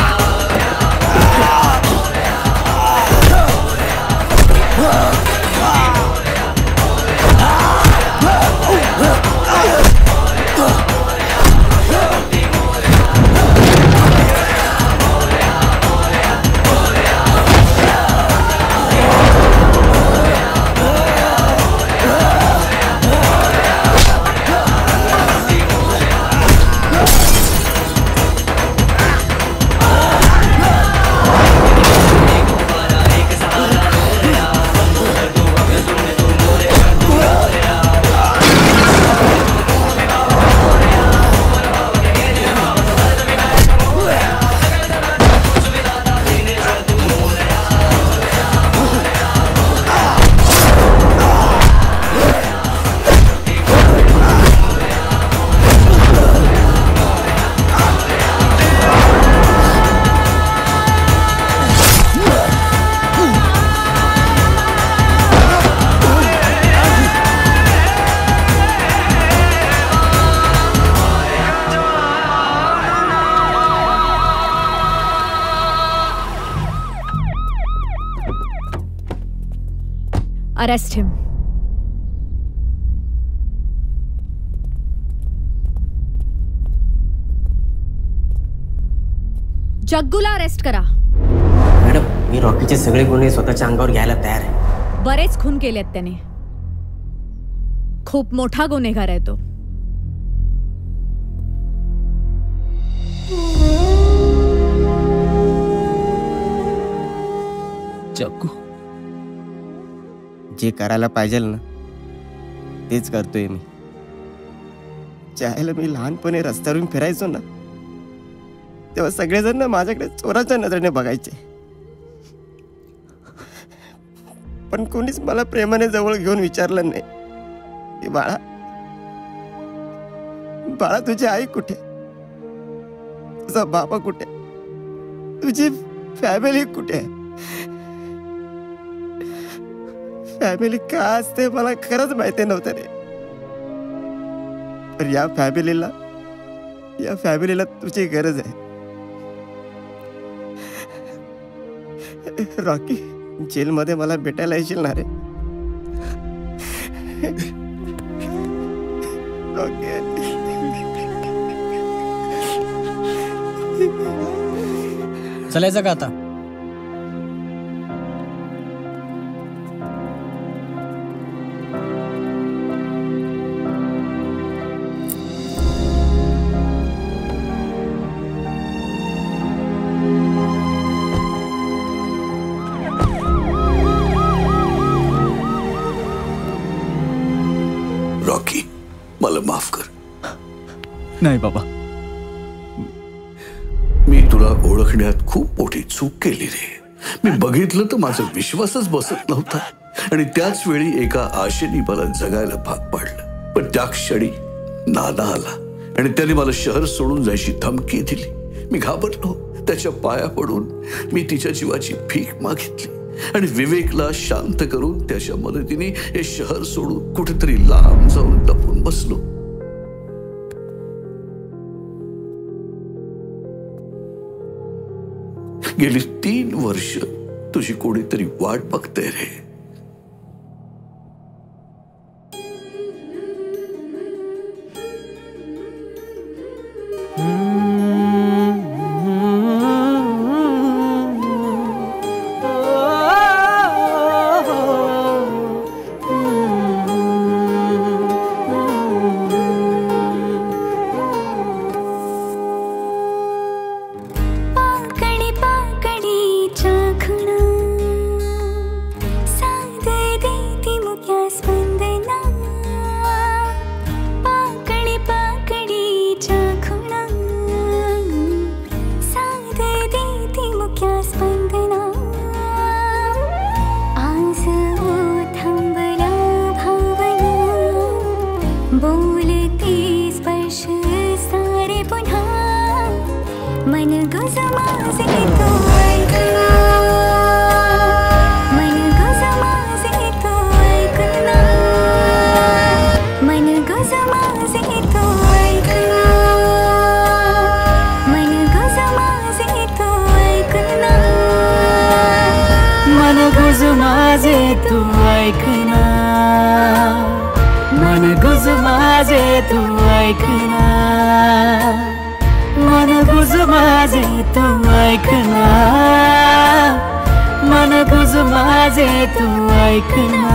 Arrest him. जग्गूला अरेस्ट करा. मॅडम मी रॉकीचे सगळे गुन्हे स्वतःच्या अंगावर घ्यायला तयार आहे. बरेच खून केलेत त्याने. खूप मोठा गुन्हेगार आहे तो. जग्गू जे करायला पाहिजे ना तेच करतोय मी. ज्यावेळेला मी लहानपणी रस्त्यावरून फिरायचो ना तेव्हा सगळेजण ना माझ्याकडे चोराच्या नजरेने बघायचे, पण कोणीच मला प्रेमाने जवळ घेऊन विचारलं नाही की बाळा बाळा तुझी आई कुठे, तुझा बाबा कुठे, तुझी फॅमिली कुठे. फॅमिली का असते मला खरंच माहिती नव्हतं रे. पण या फॅमिलीला तुझी गरज आहे. रॉकी, जेलमध्ये मला भेटायला येशील ना रे? रॉकी चलायचं का आता? रॉकी, मला माफ कर. नाही बाबा, मी तुला ओळखण्यात खूप मोठी चूक केली रे. मी बघितलं तर माझा विश्वासच बसत नव्हता आणि त्याच वेळी एका आशेने मला जगायला भाग पाडलं. पण त्या क्षणी नाना आला आणि त्याने मला शहर सोडून जायची धमकी दिली. मी घाबरलो. त्याच्या पाया पडून मी तिच्या जीवाची भीक मागितली आणि विवेकला शांत करून त्याच्या मदतीने हे शहर सोडून कुठेतरी लांब जाऊन लपून बसलो. गेली 3 वर्ष तुझी कोणीतरी वाट बघते रे. मन गुज माझे तू ऐकना.